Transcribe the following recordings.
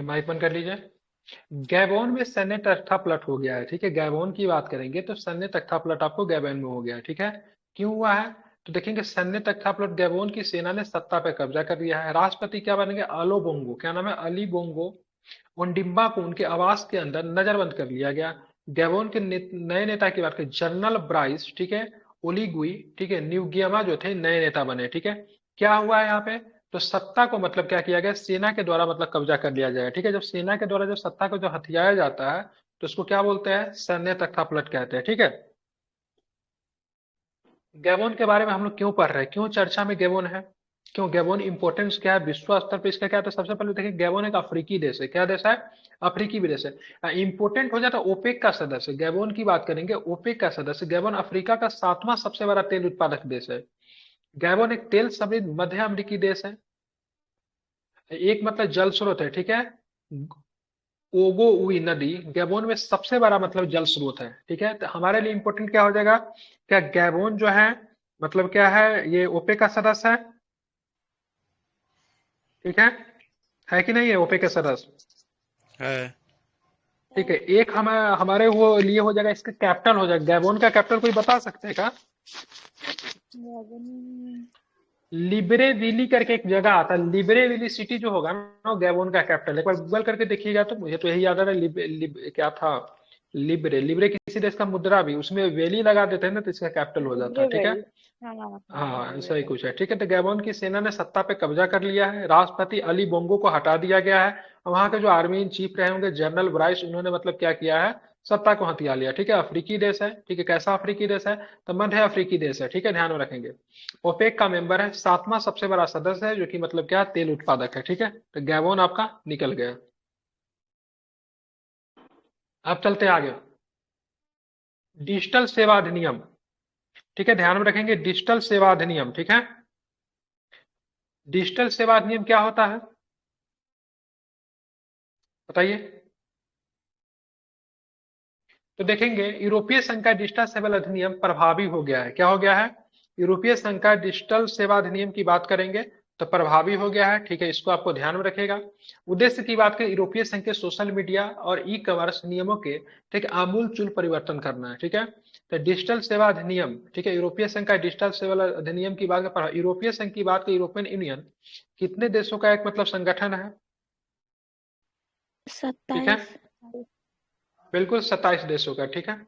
Mic बंद कर लीजिए। गैबोन में सैन्य तख्तापलट हो गया है, ठीक है। गैबोन की बात करेंगे तो सैन्य तख्तापलट आपको गैबोन में हो गया है, ठीक है। क्यों हुआ है? तो देखेंगे सैन्य तख्तापलट, गैबोन की सेना ने सत्ता पे कब्जा कर लिया है। राष्ट्रपति क्या बनेंगे? अलो बोंगो, क्या नाम है? अली बोंगो ओंडिम्बा को उनके आवास के अंदर नजरबंद कर लिया गया। गैबोन के नए नेता की बात करें, जनरल ब्राइस, ठीक है, ओलीगुई, ठीक है, न्यूगियमा जो थे नए नेता बने, ठीक है। क्या हुआ है यहाँ पे? तो सत्ता को मतलब क्या किया गया? सेना के द्वारा मतलब कब्जा कर लिया जाएगा, ठीक है। जब सेना के द्वारा जब सत्ता को जो हथियाया जाता है तो उसको क्या बोलते हैं? सैन्य तख्तापलट कहते हैं, ठीक है। गैबोन के बारे में हम लोग क्यों पढ़ रहे हैं, क्यों चर्चा में गैबोन है, क्यों गैबोन इंपोर्टेंस क्या है विश्व स्तर पर इसका क्या है? तो सबसे पहले देखिए गैबोन एक अफ्रीकी देश है। क्या देश है? अफ्रीकी भी देश है। इंपोर्टेंट हो जाता है, ओपेक का सदस्य। गैबोन की बात करेंगे, ओपेक का सदस्य। गैबोन अफ्रीका का 7वां सबसे बड़ा तेल उत्पादक देश है। गैबोन एक तेल समृद्ध मध्य अमेरिकी देश है। एक मतलब जल स्रोत है, ठीक है। ओगोउई नदी गैबोन में सबसे बड़ा मतलब जल स्रोत है, ठीक है। तो हमारे लिए इंपोर्टेंट क्या हो जाएगा? क्या गैबोन जो है मतलब क्या है? ये ओपेक का सदस्य है, ठीक है कि नहीं है ओपेक का सदस्य? है। ठीक है। एक हमारे वो लिए हो जाएगा, इसका कैपिटल हो जाएगा। गैबोन का कैपिटल कोई बता सकते हैं क्या? लिब्रेविली करके एक जगह आता है, लिब्रेविली सिटी जो होगा ना वो गैबोन का कैपिटल है। एक बार गूगल करके देखिएगा तो मुझे तो यही याद आ रहा है। क्या था? लिब्रे, लिब्रे किसी देश का मुद्रा भी, उसमें वेली लगा देते हैं ना तो इसका कैपिटल हो जाता है, ठीक है। लिब्रेविल। हाँ हाँ हाँ ऐसा ही लिब्रेविल। कुछ है, ठीक है। तो गैबोन की सेना ने सत्ता पे कब्जा कर लिया है। राष्ट्रपति अली बोंगो को हटा दिया गया है। और वहां के जो आर्मी इन चीफ रहे होंगे जनरल ब्राइस, उन्होंने मतलब क्या किया है? सत्ता को हथिया लिया, ठीक है। अफ्रीकी देश है, ठीक है। कैसा अफ्रीकी देश है? तो मध्य अफ्रीकी देश है, ठीक है, ध्यान में रखेंगे। ओपेक का मेंबर है, 7वां सबसे बड़ा सदस्य है, जो कि मतलब क्या? तेल उत्पादक है, ठीक है। तो गैबोन आपका निकल गया। अब चलते आगे। डिजिटल सेवा अधिनियम, ठीक है, ध्यान में रखेंगे। डिजिटल सेवा अधिनियम, ठीक है। डिजिटल सेवा अधिनियम क्या होता है बताइए? तो देखेंगे यूरोपीय संघ का डिजिटल सेवा अधिनियम प्रभावी हो गया है। क्या हो गया है? यूरोपीय संघ का डिजिटल सेवा अधिनियम की बात करेंगे तो प्रभावी हो गया है, ठीक है। इसको आपको ध्यान में रखेगा। उद्देश्य की बात करें, यूरोपीय संघ के सोशल मीडिया और ई कॉमर्स नियमों के, ठीक है, आमूल चूल परिवर्तन करना है, ठीक है। तो डिजिटल सेवा अधिनियम, ठीक है, यूरोपीय संघ का डिजिटल सेवा अधिनियम की बात करें, यूरोपीय संघ की बात करें, यूरोपियन यूनियन कितने देशों का एक मतलब संगठन है? ठीक है, 27। बिल्कुल 27 देशों का, ठीक है।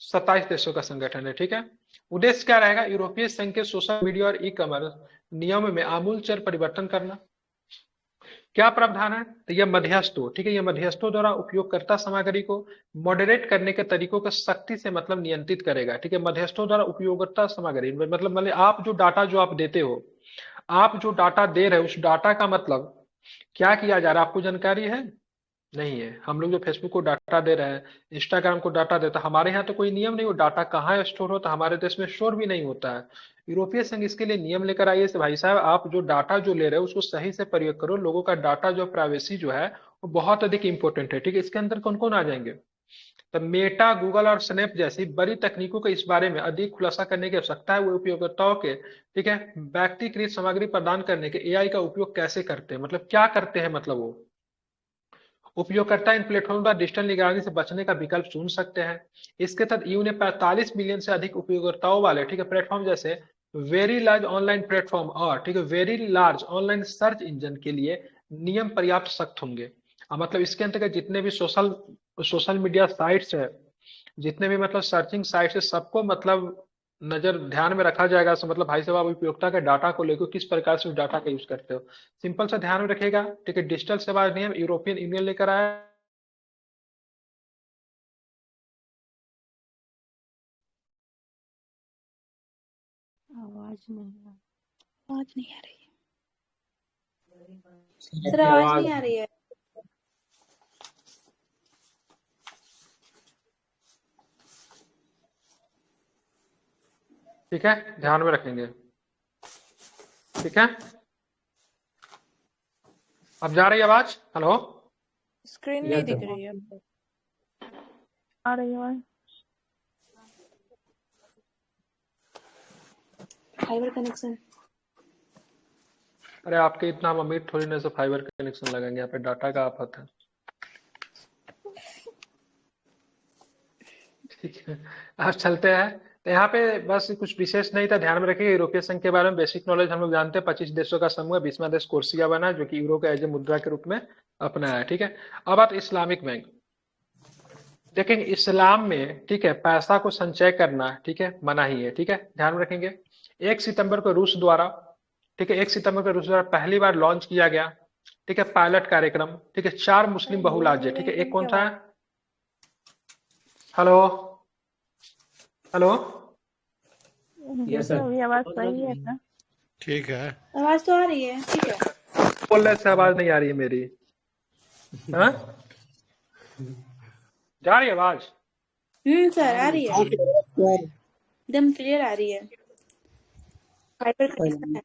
27 देशों का संगठन है, ठीक है। उद्देश्य क्या रहेगा? यूरोपीय संघ के सोशल मीडिया और ई कॉमर्स नियम में आमूलचूल परिवर्तन करना। क्या प्रावधान है? तो यह मध्यस्थों, ठीक है, यह मध्यस्थों द्वारा उपयोगकर्ता सामग्री को मॉडरेट करने के तरीकों को सख्ती से मतलब नियंत्रित करेगा, ठीक है। मध्यस्थों द्वारा उपयोगकर्ता सामग्री मतलब आप जो डाटा जो आप देते हो, आप जो डाटा दे रहे हो उस डाटा का मतलब क्या किया जा रहा है, आपको जानकारी है? नहीं है। हम लोग जो फेसबुक को डाटा दे रहे हैं, इंस्टाग्राम को डाटा देता है, हमारे यहाँ तो कोई नियम नहीं, वो डाटा कहाँ स्टोर होता है, हमारे देश में स्टोर भी नहीं होता है। यूरोपीय संघ इसके लिए नियम लेकर आई है कि भाई साहब आप जो डाटा जो ले रहे हो उसको सही से प्रयोग करो। लोगों का डाटा जो प्राइवेसी जो है वो बहुत अधिक इंपॉर्टेंट है, ठीक है। इसके अंदर कौन कौन आ जाएंगे? तो मेटा, गूगल और स्नैप जैसी बड़ी तकनीकों को इस बारे में अधिक खुलासा करने की आवश्यकता है। वो उपयोगकर्ताओं के, ठीक है, व्यक्तिगत सामग्री प्रदान करने के एआई का उपयोग कैसे करते हैं, मतलब क्या करते हैं, मतलब वो उपयोगकर्ता इन प्लेटफॉर्म पर डिजिटल निगरानी से बचने का विकल्प चुन सकते हैं। इसके तहत ईयू ने 45 मिलियन से अधिक उपयोगकर्ताओं वाले, ठीक है, प्लेटफॉर्म जैसे वेरी लार्ज ऑनलाइन प्लेटफॉर्म और, ठीक है, very large online search engine के लिए नियम पर्याप्त सख्त होंगे। मतलब इसके अंतर्गत जितने भी सोशल सोशल मीडिया साइट्स है, जितने भी मतलब सर्चिंग साइट्स है, सबको मतलब नजर ध्यान में रखा जाएगा। सो मतलब भाई साहब आप उपयोगिता के डाटा को लेकर किस प्रकार से उस डाटा का यूज करते हो, सिंपल सा ध्यान में रखेगा, ठीक है। डिजिटल सेवा अधिनियम यूरोपियन यूनियन लेकर आया। आवाज नहीं आवाज नहीं आ रही सर सर, आपकी आवाज आवाज, नहीं आ रही है। ठीक है, ध्यान में रखेंगे, ठीक है। अब जा रही है आवाज? हेलो? स्क्रीन नहीं यस दिख सर। रही है। आ रही है आवाज। Fibre connection. अरे आपके इतना हम अमीर थोड़ी ना से फाइबर कनेक्शन लगाएंगे, यहाँ पे डाटा का आफत है। ठीक है, अब चलते हैं। तो यहाँ पे बस कुछ विशेष नहीं था, ध्यान में रखिए यूरोपीय संघ के बारे में बेसिक नॉलेज हम लोग जानते हैं। 25 देशों का समूह है, 20वां देश कोर्सिया बना जो कि यूरो का एज ए मुद्रा के रूप में अपनाया है। ठीक है, अब बात इस्लामिक बैंक। देखेंगे इस्लाम में, ठीक है, पैसा को संचय करना, ठीक है, मना ही है। ठीक है, ध्यान में रखेंगे। 1 सितंबर को रूस द्वारा, ठीक है, 1 सितंबर को रूस द्वारा पहली बार लॉन्च किया गया, ठीक है, पायलट कार्यक्रम। ठीक है, 4 मुस्लिम बहुल राज्य, ठीक है, एक कौन था? Hello hello, yes sir. अभी आवाज सही है ना? ठीक है, आवाज तो आ रही है, ठीक है। बोल रहे से आवाज नहीं आ रही है मेरी? हाँ, जा रही है आवाज? सर आ रही है, एकदम क्लियर आ रही है। फाइबर कनेक्शन है।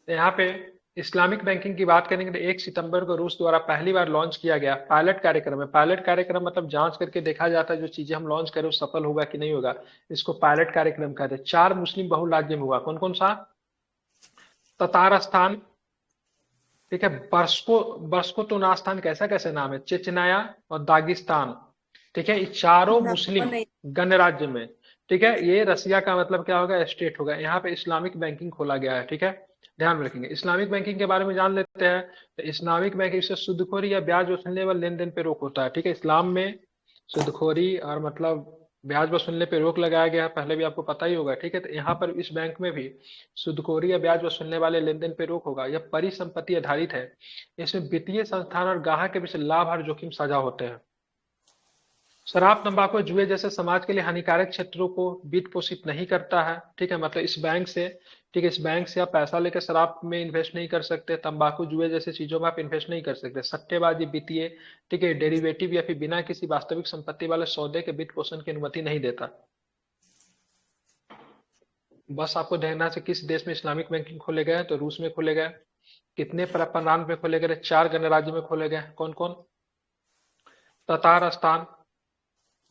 यहाँ पे इस्लामिक बैंकिंग की बात करेंगे तो 1 सितंबर को रूस द्वारा पहली बार लॉन्च किया गया पायलट कार्यक्रम है। पायलट कार्यक्रम मतलब जांच करके देखा जाता है जो चीजें हम लॉन्च करें वो सफल होगा कि नहीं होगा, इसको पायलट कार्यक्रम कहते हैं। 4 मुस्लिम बहुल राज्य में हुआ, कौन कौन सा? ततारस्तान, ठीक है, बर्स्को बर्स्कोतुनास्तान, कैसा कैसे नाम है, चेचनाया और दागिस्तान। ठीक है, ये चारों मुस्लिम गणराज्य में, ठीक है, ये रसिया का मतलब क्या होगा, स्टेट होगा। यहाँ पे इस्लामिक बैंकिंग खोला गया है। ठीक है, ध्यान में रखेंगे। इस्लामिक बैंकिंग के बारे में जान लेते हैं। तो इस्लामिक बैंकिंग से सूदखोरी या ब्याज वसूलने व लेन देन पे रोक होता है। ठीक है, इस्लाम में सूदखोरी और मतलब ब्याज वसूलने पे रोक लगाया गया है, पहले भी आपको पता ही होगा। ठीक है, तो यहाँ पर इस बैंक में भी सूदखोरी या ब्याज वसूलने वाले लेन देन पे रोक होगा। यह परिसंपत्ति आधारित है, इसमें वित्तीय संस्थान और ग्राहक के बीच लाभ और जोखिम साझा होते हैं। शराब, तंबाकू, जुए जैसे समाज के लिए हानिकारक क्षेत्रों को वित्त पोषित नहीं करता है। ठीक है, मतलब इस बैंक से, ठीक है, इस बैंक से आप पैसा लेकर शराब में इन्वेस्ट नहीं कर सकते, तंबाकू जुए जैसे चीजों में आप इन्वेस्ट नहीं कर सकते, सट्टेबाजी, वित्तीय, ठीक है, डेरिवेटिव या फिर बिना किसी वास्तविक संपत्ति वाले सौदे के वित्त पोषण की अनुमति नहीं देता। बस आपको देखना है किस देश में इस्लामिक बैंकिंग खोले गए, तो रूस में खोले गए। कितने प्रांत में खोले गए? 4 गणराज्य में खोले गए, कौन कौन? ततारस्तान,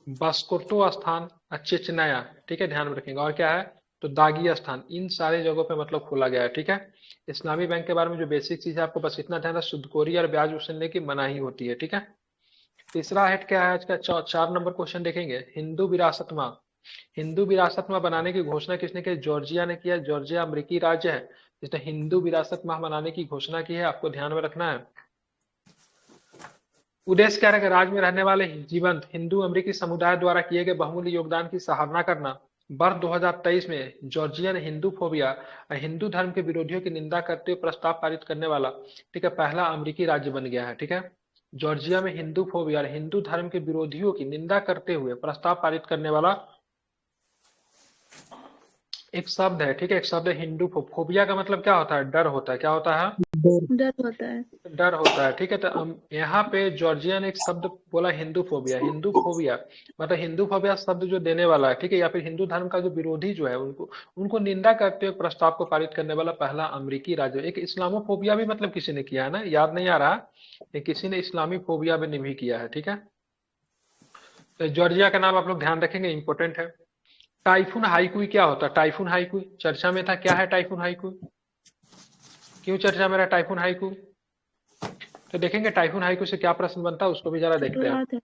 बास्कोटो स्थान, चेचनाया, ठीक है, ध्यान में रखेंगे। और क्या है? तो दागी स्थान, इन सारे जगहों पे मतलब खोला गया है। ठीक है, इस्लामी बैंक के बारे में जो बेसिक चीज है आपको बस इतना ध्यान है, सूदखोरी और ब्याज वसूलने की मनाही होती है। ठीक है, तीसरा हेड क्या है आज का? 4 नंबर क्वेश्चन देखेंगे, हिंदू विरासत माह। हिंदू विरासत माह बनाने की घोषणा किसने की? जॉर्जिया ने किया। जॉर्जिया अमेरिकी राज्य है जिसने हिंदू विरासत माह मनाने की घोषणा की है, आपको ध्यान में रखना है। उद्देश्य क्या रहेगा? राज्य में रहने वाले जीवंत हिंदू अमेरिकी समुदाय द्वारा किए गए बहुमूल्य योगदान की सराहना करना। वर्ष 2023 में जॉर्जिया ने हिंदू फोबिया, हिंदू धर्म के विरोधियों की निंदा करते हुए प्रस्ताव पारित करने वाला, ठीक है, पहला अमेरिकी राज्य बन गया है। ठीक है, जॉर्जिया में हिंदू फोबिया और हिंदू धर्म के विरोधियों की निंदा करते हुए प्रस्ताव पारित करने वाला एक शब्द है। ठीक है, एक शब्द है हिंदू फोबिया का मतलब क्या होता है? डर होता है। क्या होता है? डर होता है। डर होता है। ठीक है, तो यहाँ पे जॉर्जिया ने एक शब्द बोला हिंदू फोबिया। हिंदू फोबिया मतलब हिंदू फोबिया शब्द जो देने वाला है, ठीक है, या फिर हिंदू धर्म का जो विरोधी जो है उनको उनको निंदा करते हुए प्रस्ताव को पारित करने वाला पहला अमेरिकी राज्य। एक इस्लामोफोबिया भी मतलब किसी ने किया है ना, याद नहीं आ रहा, किसी ने इस्लामी फोबिया भी किया है। ठीक है, तो जॉर्जिया का नाम आप लोग ध्यान रखेंगे, इंपॉर्टेंट है। टाइफून हाइकुई क्या होता है? टाइफून हाइकुई चर्चा में था, क्या है टाइफून हाइकुई, क्यों चर्चा में रहा टाइफून हाइकुई? तो देखेंगे टाइफून हाइकू से क्या प्रश्न बनता है, उसको भी जरा देखते हैं। शुरुआत है।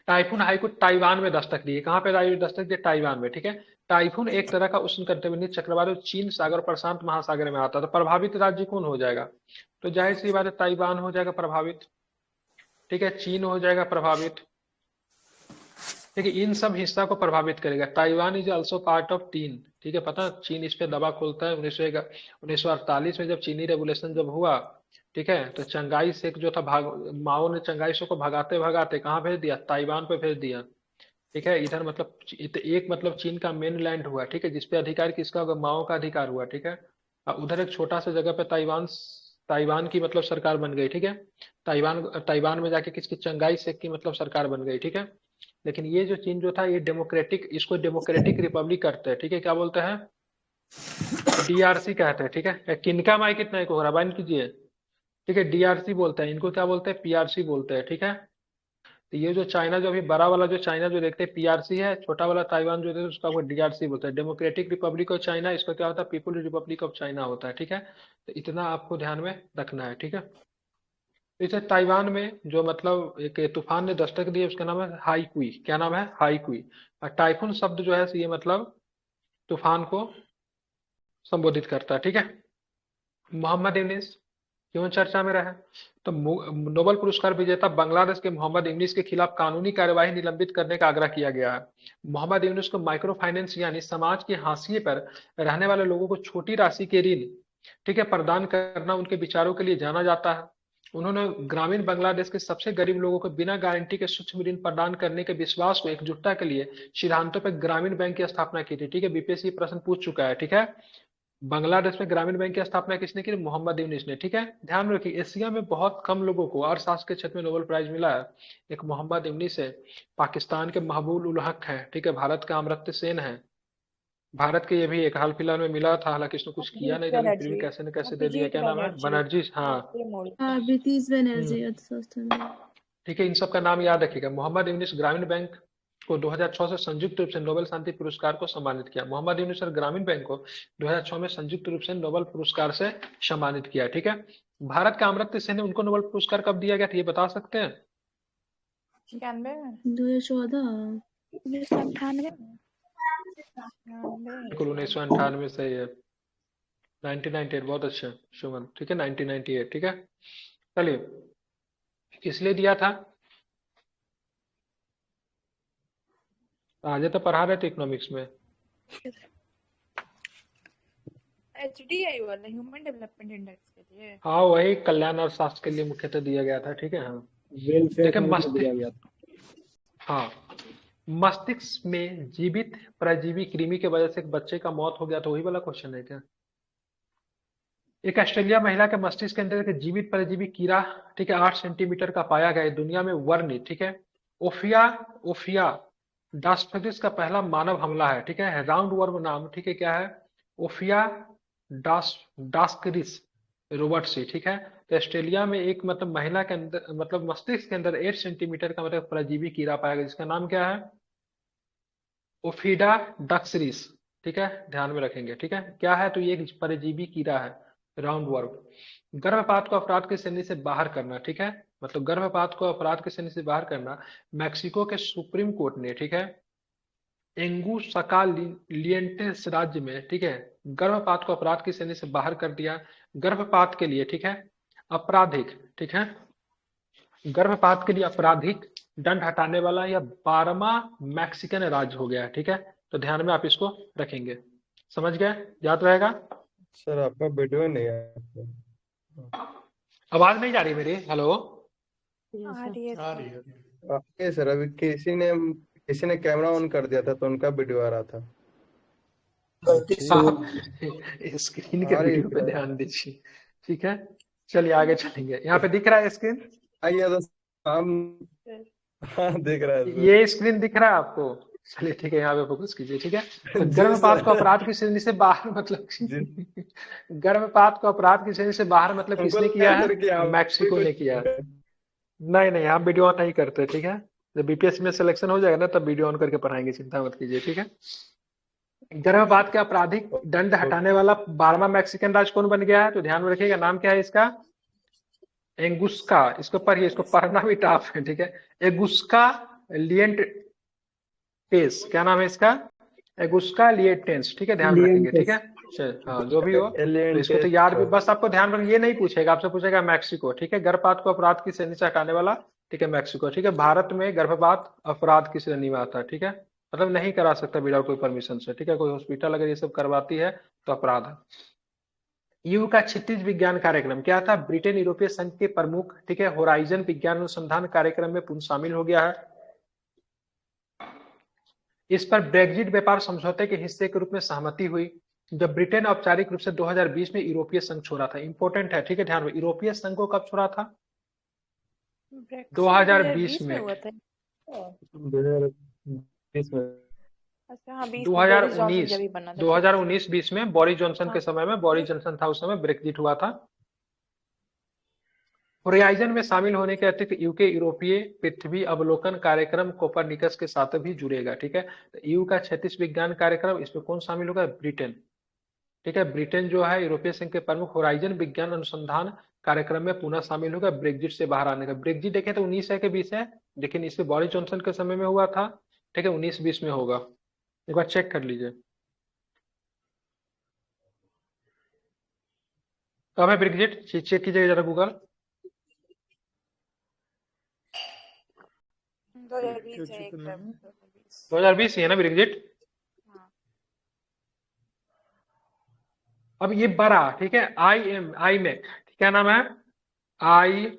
टाइफून हाइकू ताइवान में दस्तक दी, कहाँ पे दस्तक दी? ताइवान में। ठीक है, टाइफून एक तरह का उष्णकटिबंधीय चक्रवात जो चीन सागर और प्रशांत महासागर में आता है। तो प्रभावित राज्य कौन हो जाएगा? तो जाहिर सी बात है ताइवान हो जाएगा प्रभावित। ठीक है, चीन हो जाएगा प्रभावित। ठीक है, इन सब हिस्सा को प्रभावित करेगा। Taiwan is also part of चीन। ठीक है, पता चीन इस पे दबा खोलता है। 1948 में जब चीनी रेवोल्यूशन जब हुआ, ठीक है, तो चंगाई शेख जो था माओ ने चंगाई शेख को भगाते भगाते कहाँ भेज दिया? ताइवान पे भेज दिया। ठीक है, इधर मतलब एक मतलब चीन का मेन लैंड हुआ। ठीक है, जिसपे अधिकार किसका होगा? माओ का अधिकार हुआ। ठीक है, और उधर एक छोटा सा जगह पे ताइवान ताइवान की मतलब सरकार बन गई। ठीक है, ताइवान ताइवान में जाके किसकी? चंगाई शेख की मतलब सरकार बन गई। ठीक है, लेकिन ये जो चीन जो था ये डेमोक्रेटिक, इसको डेमोक्रेटिक रिपब्लिक करते हैं। ठीक है, क्या बोलते हैं? डीआरसी कहते हैं। ठीक है, किनका माइक कितना को हो रहा है, बाइन कीजिए। ठीक है, डीआरसी बोलते हैं, इनको क्या बोलते हैं? पीआरसी बोलते हैं। ठीक है, तो ये जो चाइना, जो अभी बड़ा वाला जो चाइना जो देखते हैं पीआरसी है, छोटा वाला ताइवान जो देखते हैं उसका वो डीआरसी बोलता है, डेमोक्रेटिक रिपब्लिक ऑफ चाइना, इसका क्या होता है पीपुल रिपब्लिक ऑफ चाइना होता है, ठीक है। तो इतना आपको ध्यान में रखना है, ठीक है। तो इसे ताइवान में जो मतलब एक तूफान ने दस्तक दी है, उसका नाम है हाईकुई। क्या नाम है? हाईकुई। और टाइफून शब्द जो है ये मतलब तूफान को संबोधित करता है, ठीक है। मोहम्मद यूनिस क्यों चर्चा में रहा? तो नोबेल पुरस्कार विजेता बांग्लादेश के मोहम्मद यूनिस के खिलाफ कानूनी कार्यवाही निलंबित करने का आग्रह किया गया है। मोहम्मद यूनिस को माइक्रो फाइनेंस यानी समाज के हाशिए पर रहने वाले लोगों को छोटी राशि के ऋण, ठीक है, प्रदान करना उनके विचारों के लिए जाना जाता है। उन्होंने ग्रामीण बांग्लादेश के सबसे गरीब लोगों को बिना गारंटी के सूक्ष्म ऋण प्रदान करने के विश्वास को एकजुटता के लिए सिद्धांतों पर ग्रामीण बैंक की स्थापना की थी, ठीक है। बीपीएससी प्रश्न पूछ चुका है, ठीक है। बांग्लादेश में ग्रामीण बैंक की स्थापना किसने की? मोहम्मद यूनिस ने, ठीक है। ध्यान रखिए एशिया में बहुत कम लोगों को अर्थशास्त्र के क्षेत्र में नोबेल प्राइज मिला है। एक मोहम्मद यूनिस है, पाकिस्तान के महबूब उल हक है, ठीक है, भारत का अमर्त्य सेन है। भारत के ये भी एक हाल फिलहाल में मिला था, हालांकि इसने कुछ किया नहीं था, लेकिन फिर भी कैसे न कैसे दे दिया। क्या नाम है? बनर्जी, हाँ। ब्रिटिश बनर्जी हम्म, अर्थशास्त्र। ठीक है। इन सब का नाम याद रखिएगा। मोहम्मद यूनिस ग्रामीण बैंक को 2006 से संयुक्त रूप से नोबेल शांति पुरस्कार को सम्मानित किया। मोहम्मद यूनिस और ग्रामीण बैंक को 2006 में संयुक्त रूप से नोबेल पुरस्कार से सम्मानित किया, ठीक है। भारत का अमर्त्य सेन ने उनको नोबेल पुरस्कार कब दिया गया था, ये बता सकते हैं? 2014। 1998। बिल्कुल 1998 सही है। 1998 बहुत अच्छा सुमन, ठीक है। 1998, ठीक है। चलिए, किस लिए दिया था? आज तो पढ़ा रहे थे इकोनॉमिक्स में। एचडीआई वाला ह्यूमन डेवलपमेंट इंडेक्स के लिए। हाँ, वही कल्याण अर्थशास्त्र के लिए मुख्यतः दिया गया था, ठीक है। हाँ, वेलफेयर देखिए के लिए दिया गया था। हाँ, मस्तिष्क में जीवित परजीवी कृमि की वजह से एक बच्चे का मौत हो गया, तो वही वाला क्वेश्चन है क्या? एक ऑस्ट्रेलिया महिला के मस्तिष्क के अंदर एक जीवित परजीवी कीड़ा, ठीक है, 8 सेंटीमीटर का पाया गया है, दुनिया में वर्णित, ठीक है। ओफिया ओफिया डास्फेरिस का पहला मानव हमला है, ठीक है। राउंड वर्म नाम, ठीक है, क्या है? ओफिया डास्करिस रोबर्ट्सी, ठीक है। तो ऑस्ट्रेलिया में एक मतलब महिला के अंदर मतलब मस्तिष्क के अंदर 8 सेंटीमीटर का मतलब परजीवी कीड़ा पाया गया, जिसका नाम क्या है? ओफिडा डक्सरिस, ठीक है, ध्यान में रखेंगे, ठीक है। क्या है? तो ये एक परजीवी कीड़ा है, राउंड वर्म। गर्भपात को अपराध की श्रेणी से बाहर करना, ठीक है, मतलब गर्भपात को अपराध की श्रेणी से बाहर करना मैक्सिको के सुप्रीम कोर्ट ने, ठीक है, एंगुसाकालिएंटेस राज्य में, ठीक है, गर्भपात को अपराध की श्रेणी से बाहर कर दिया। गर्भपात के लिए, ठीक है, आपराधिक, ठीक है, गर्भपात के लिए आपराधिक दंड हटाने वाला यह 12वां मैक्सिकन राज्य हो गया, ठीक है। तो ध्यान में आप इसको रखेंगे, समझ गए? याद रहेगा। सर आपका वीडियो नहीं है। आवाज नहीं जा रही मेरी? हेलो, आ रही है। आपके सर अभी किसी ने कैमरा ऑन कर दिया था तो उनका वीडियो आ रहा था। हाँ, स्क्रीन के आ रही है वीडियो पे क्या? ध्यान दीजिए, ठीक है। चलिए आगे चलेंगे। यहाँ पे दिख रहा है स्क्रीन? आइए तो हम हाँ दिख रहा है सर। ये स्क्रीन दिख रहा है आपको? चलिए ठीक है, यहाँ पे फोकस कीजिए, ठीक है। तो जी गर्भपात को सर। अपराध की श्रेणी से बाहर मतलब जी गर्भपात को अपराध की श्रेणी से बाहर मतलब हमको किसने लगा किया है? सर कि आप भी मैक्सिको कुछ ने किया है। नहीं नहीं, हम वीडियो ऑन नहीं करते, ठीक है। जब बीपीएससी में सिलेक्शन हो जाएगा ना तब वीडियो ऑन करके पढ़ाएंगे, चिंता मत कीजिए, ठीक है। गर्भपात के आपराधिक दंड हटाने वाला 12वां मैक्सिकन राज्य कौन बन गया है? तो ध्यान में रखिएगा, नाम क्या है इसका? एंगुस्का। इसको पढ़िए, इसको पढ़ना भी टफ है, ठीक है। एगुस्का लिएंट पेस, क्या नाम है इसका? एगुस्का लिएटेंस, ठीक है, ध्यान रखेंगे, ठीक है। चल हाँ, जो भी हो, तो इसको तो याद भी, बस आपको ध्यान रखना, ये नहीं पूछेगा आपसे, पूछेगा मैक्सिको, ठीक है। गर्भपात को अपराध की श्रेणी से हटाने वाला, ठीक है, मैक्सिको, ठीक है। भारत में गर्भपात अपराध की श्रेणी में आता है, ठीक है, मतलब नहीं करा सकता विदाउट कोई परमिशन से, ठीक है। कोई हॉस्पिटल अगर ये सब करवाती है तो अपराध है। यू का क्षितिज विज्ञान कार्यक्रम क्या था? ब्रिटेन यूरोपीय संघ के प्रमुख, ठीक है, होराइजन विज्ञान अनुसंधान कार्यक्रम में पुनः शामिल हो गया है। इस पर ब्रेग्जिट व्यापार समझौते के हिस्से के रूप में सहमति हुई जब ब्रिटेन औपचारिक रूप से 2020 में यूरोपीय संघ छोड़ा था। इंपॉर्टेंट है, ठीक है, ध्यान में। यूरोपीय संघ को कब छोड़ा था? 2020 में। हुआ था। 2020 में। अच्छा हाँ, 20 में बोरिस जॉनसन 2019 जब ही बना था। 2019-20 में बोरिस जॉनसन के हाँ। समय में, बोरिस जॉनसन था उस समय, ब्रेक्जिट हुआ था। होराइजन में शामिल होने के अतिरिक्त यूके यूरोपीय पृथ्वी अवलोकन कार्यक्रम कोपरनिकस के साथ भी जुड़ेगा। ठीक है, तो यू का 36 विज्ञान कार्यक्रम, इसमें कौन शामिल होगा? ब्रिटेन। ठीक है, ब्रिटेन जो है यूरोपीय संघ के प्रमुख होराइजन विज्ञान अनुसंधान कार्यक्रम में पुनः शामिल होगा ब्रेग्जिट से बाहर आने का। ब्रेग्जिट देखें तो 19 है कि 20 है, लेकिन इसमें बोरिस जॉनसन के समय में हुआ था। ठीक है, 19-20 में होगा, एक बार चेक कर लीजिए। कब है ब्रेग्जिट? चेक कीजिएगा जरा गूगल। 2020 है, 2020। 2020 ही है ना ब्रेग्जिट? हाँ। अब ये बड़ा, ठीक है, आईमेक, क्या नाम है? IMEC,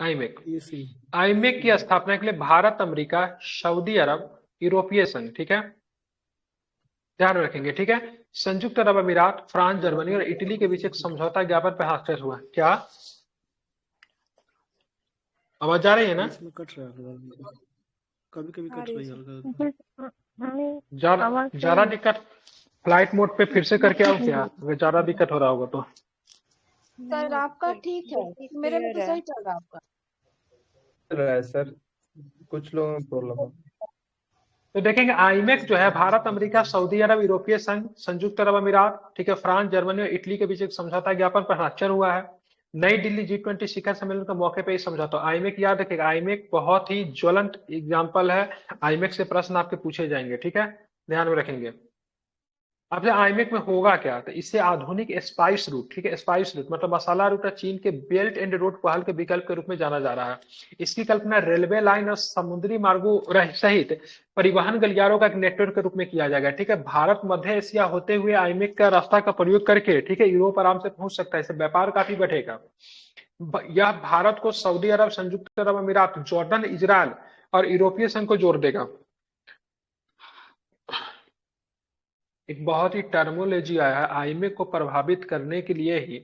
IMEC. आईमेक की स्थापना के लिए भारत, अमेरिका, सऊदी अरब, यूरोपीय संघ, ठीक है, ध्यान रखेंगे। ठीक है, संयुक्त अरब अमीरात, फ्रांस, जर्मनी और इटली के बीच एक समझौता ज्ञापन पर हस्ताक्षर हुआ। क्या आवाज जा रही है ना? कट रहा है, कभी कभी आ कट रही रही है है सर। हल्का। ज्यादा दिक्कत फ्लाइट मोड पे फिर से करके आओ क्या, अगर ज्यादा दिक्कत हो रहा होगा तो। सर आपका ठीक है, मेरे में तो सही चल रहा है आपका। चल रहा है सर, कुछ लोगों में प्रॉब्लम है। तो देखेंगे आईमेक जो है भारत, अमेरिका, सऊदी अरब, यूरोपीय संघ, संयुक्त अरब अमीरात, ठीक है, फ्रांस, जर्मनी और इटली के बीच एक समझौता ज्ञापन पर हस्ताक्षर हुआ है। नई दिल्ली G20 शिखर सम्मेलन के मौके पर समझौता। आईमेक याद रखेगा, आईमेक बहुत ही ज्वलंत एग्जाम्पल है। आईमेक से प्रश्न आपके पूछे जाएंगे, ठीक है, ध्यान में रखेंगे। अब आईमेक में होगा क्या, तो इससे आधुनिक स्पाइस रूट, ठीक है, स्पाइस रूट मतलब मसाला रूट, चीन के बेल्ट एंड रोड पहल के विकल्प के रूप में जाना जा रहा है। इसकी कल्पना रेलवे लाइन और समुद्री मार्गों सहित परिवहन गलियारों का एक नेटवर्क के रूप में किया जाएगा। ठीक है, भारत मध्य एशिया होते हुए आईमेक का रास्ता का प्रयोग करके, ठीक है, यूरोप आराम से पहुंच सकता है, इससे व्यापार काफी बढ़ेगा। यह भारत को सऊदी अरब, संयुक्त अरब अमीरात, जॉर्डन, इजराइल और यूरोपीय संघ को जोड़ देगा। एक बहुत ही टर्मोलॉजी आया है, आईमेक को प्रभावित करने के लिए ही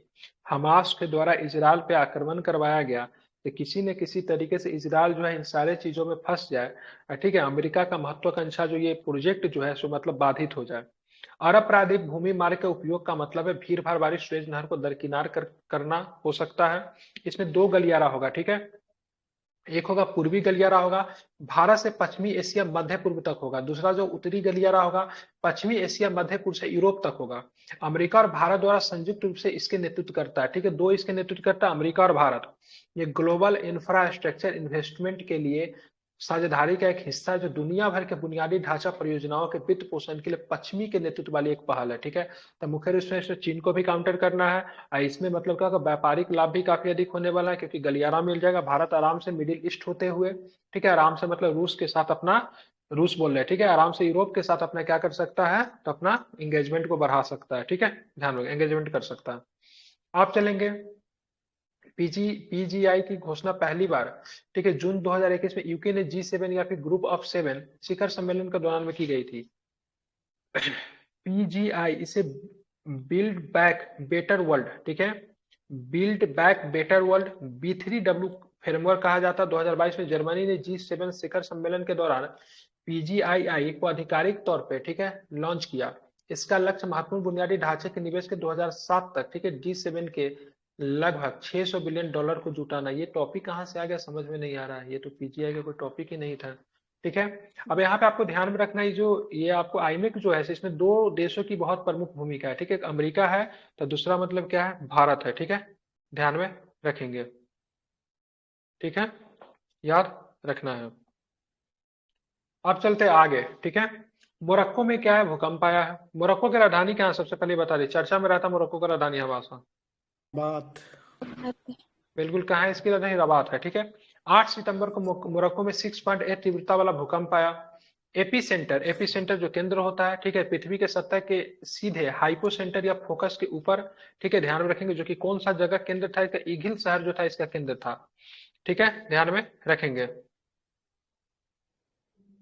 हमास के द्वारा इजराइल पे आक्रमण करवाया गया, कि किसी न किसी तरीके से इजराइल जो है इन सारे चीजों में फंस जाए। ठीक है, अमेरिका का महत्वाकांक्षा जो ये प्रोजेक्ट जो है सो मतलब बाधित हो जाए। अरब प्रायद्वीप भूमि मार्ग के उपयोग का मतलब है भीड़ भाड़ वाली सुएज नहर को दरकिनार करना हो सकता है। इसमें 2 गलियारा होगा, ठीक है, एक होगा पूर्वी गलियारा होगा, भारत से पश्चिमी एशिया मध्य पूर्व तक होगा। दूसरा जो उत्तरी गलियारा होगा, पश्चिमी एशिया मध्य पूर्व से यूरोप तक होगा। अमेरिका और भारत द्वारा संयुक्त रूप से इसके नेतृत्व करता है। ठीक है, 2 इसके नेतृत्व करता है, अमेरिका और भारत। ये ग्लोबल इंफ्रास्ट्रक्चर इन्वेस्टमेंट के लिए साझेदारी का एक हिस्सा है, जो दुनिया भर के बुनियादी ढांचा परियोजनाओं के वित्त पोषण के लिए पश्चिमी के नेतृत्व वाली एक पहल है। ठीक है, तो मुख्य रूप से चीन को भी काउंटर करना है। इसमें मतलब क्या, व्यापारिक लाभ भी काफी अधिक होने वाला है, क्योंकि गलियारा मिल जाएगा। भारत आराम से मिडिल ईस्ट होते हुए, ठीक है, आराम से मतलब रूस के साथ अपना, रूस बोल रहे हैं, ठीक है, आराम से यूरोप के साथ अपना क्या कर सकता है, तो अपना एंगेजमेंट को बढ़ा सकता है। ठीक है, ध्यान रखें, एंगेजमेंट कर सकता है। आप चलेंगे पीजीआई की घोषणा पहली बार, ठीक है, जून 2021 में यूके ने G7 या फिर ग्रुप ऑफ 7 शिखर सम्मेलन के दौरान में की गई थी। पीजीआई इसे बिल्ड बैक बेटर वर्ल्ड, ठीक है, build back better world B3W framework कहा जाता है। 2022 में जर्मनी ने G7 शिखर सम्मेलन के दौरान पीजीआई को आधिकारिक तौर पे, ठीक है, लॉन्च किया। इसका लक्ष्य महत्वपूर्ण बुनियादी ढांचे के निवेश के 2007 तक, ठीक है, G7 के लगभग $600 बिलियन को जुटाना। ये टॉपिक कहाँ से आ गया समझ में नहीं आ रहा है, ये तो पीजीआई का कोई टॉपिक ही नहीं था। ठीक है, अब यहाँ पे आपको ध्यान में रखना है, जो ये आपको आईमेक जो है इसमें 2 देशों की बहुत प्रमुख भूमिका है। ठीक है, एक अमेरिका है, तो दूसरा मतलब क्या है, भारत है। ठीक है, ध्यान में रखेंगे, ठीक है, याद रखना है। अब चलते आगे। ठीक है, मोरक्को में क्या है, भूकंप आया है। मोरक्को की राजधानी क्या है, सबसे पहले बता दी, चर्चा में रहता मोरक्को का राजधानी हमासा बात बिल्कुल कहाँ है इसकी राजधानी, रबात है। ठीक है, 8 सितंबर को मोरक्को में 6.8 तीव्रता वाला भूकंप आया। एपी सेंटर जो केंद्र होता है, ठीक है, पृथ्वी के सतह के सीधे हाइपोसेंटर या फोकस के ऊपर, ठीक है, ध्यान में रखेंगे, जो कि कौन सा जगह केंद्र था, इसका ईगिल शहर जो था इसका केंद्र था। ठीक है, ध्यान में रखेंगे।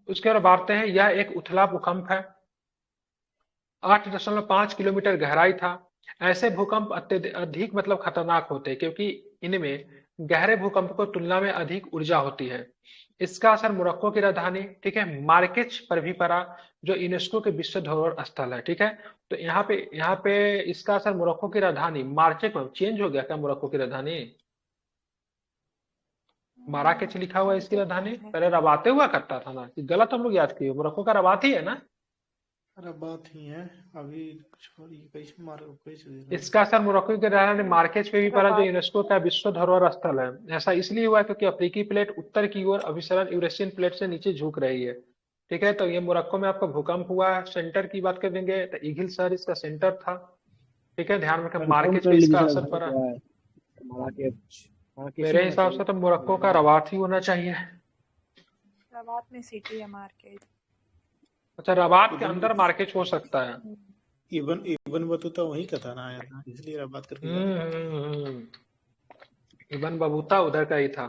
उसके बाद बात हैं, यह एक उथला भूकंप है, 8.5 किलोमीटर गहराई था। ऐसे भूकंप अत्यधिक मतलब खतरनाक होते हैं, क्योंकि इनमें गहरे भूकंप की तुलना में अधिक ऊर्जा होती है। इसका असर मोरक्को की राजधानी, ठीक है, मार्केच पर भी पड़ा, जो यूनेस्को के विश्व धरोहर स्थल है। ठीक है, तो यहाँ पे इसका असर मोरक्को की राजधानी मार्केच में चेंज हो गया क्या? मोरक्को की राजधानी माराकेच लिखा हुआ है इसकी राजधानी, पहले रबाते हुआ करता था ना, कि गलत हम लोग याद किए? मोरक्को का रबात ही है ना। रबात ही है अभी। छोड़िए, कैसे मारो कैसे इसका असर मोरक्को की राजधानी मार्केच पे भी पड़ा, जो यूनेस्को का विश्व धरोहर स्थल है। ऐसा इसलिए हुआ क्योंकि अफ्रीकी प्लेट उत्तर की ओर अभिसरण यूरेशियन प्लेट से नीचे झुक रही है। ठीक है, तो ये मोरक्को में आपका भूकंप हुआ। सेंटर की बात करेंगे तो ईगिल शहर इसका सेंटर था। ठीक है, ध्यान रखें, मार्केच पे इसका असर पड़ा। मेरे हिसाब से तो मोरक्को का रबात ही होना चाहिए। रबात में सिटी है मार्केट। अच्छा, रबात के अंदर मार्केच हो सकता है। इबन बतूता वही का था ना, आया था इसलिए रबात करके इबन बतूता उधर का ही था।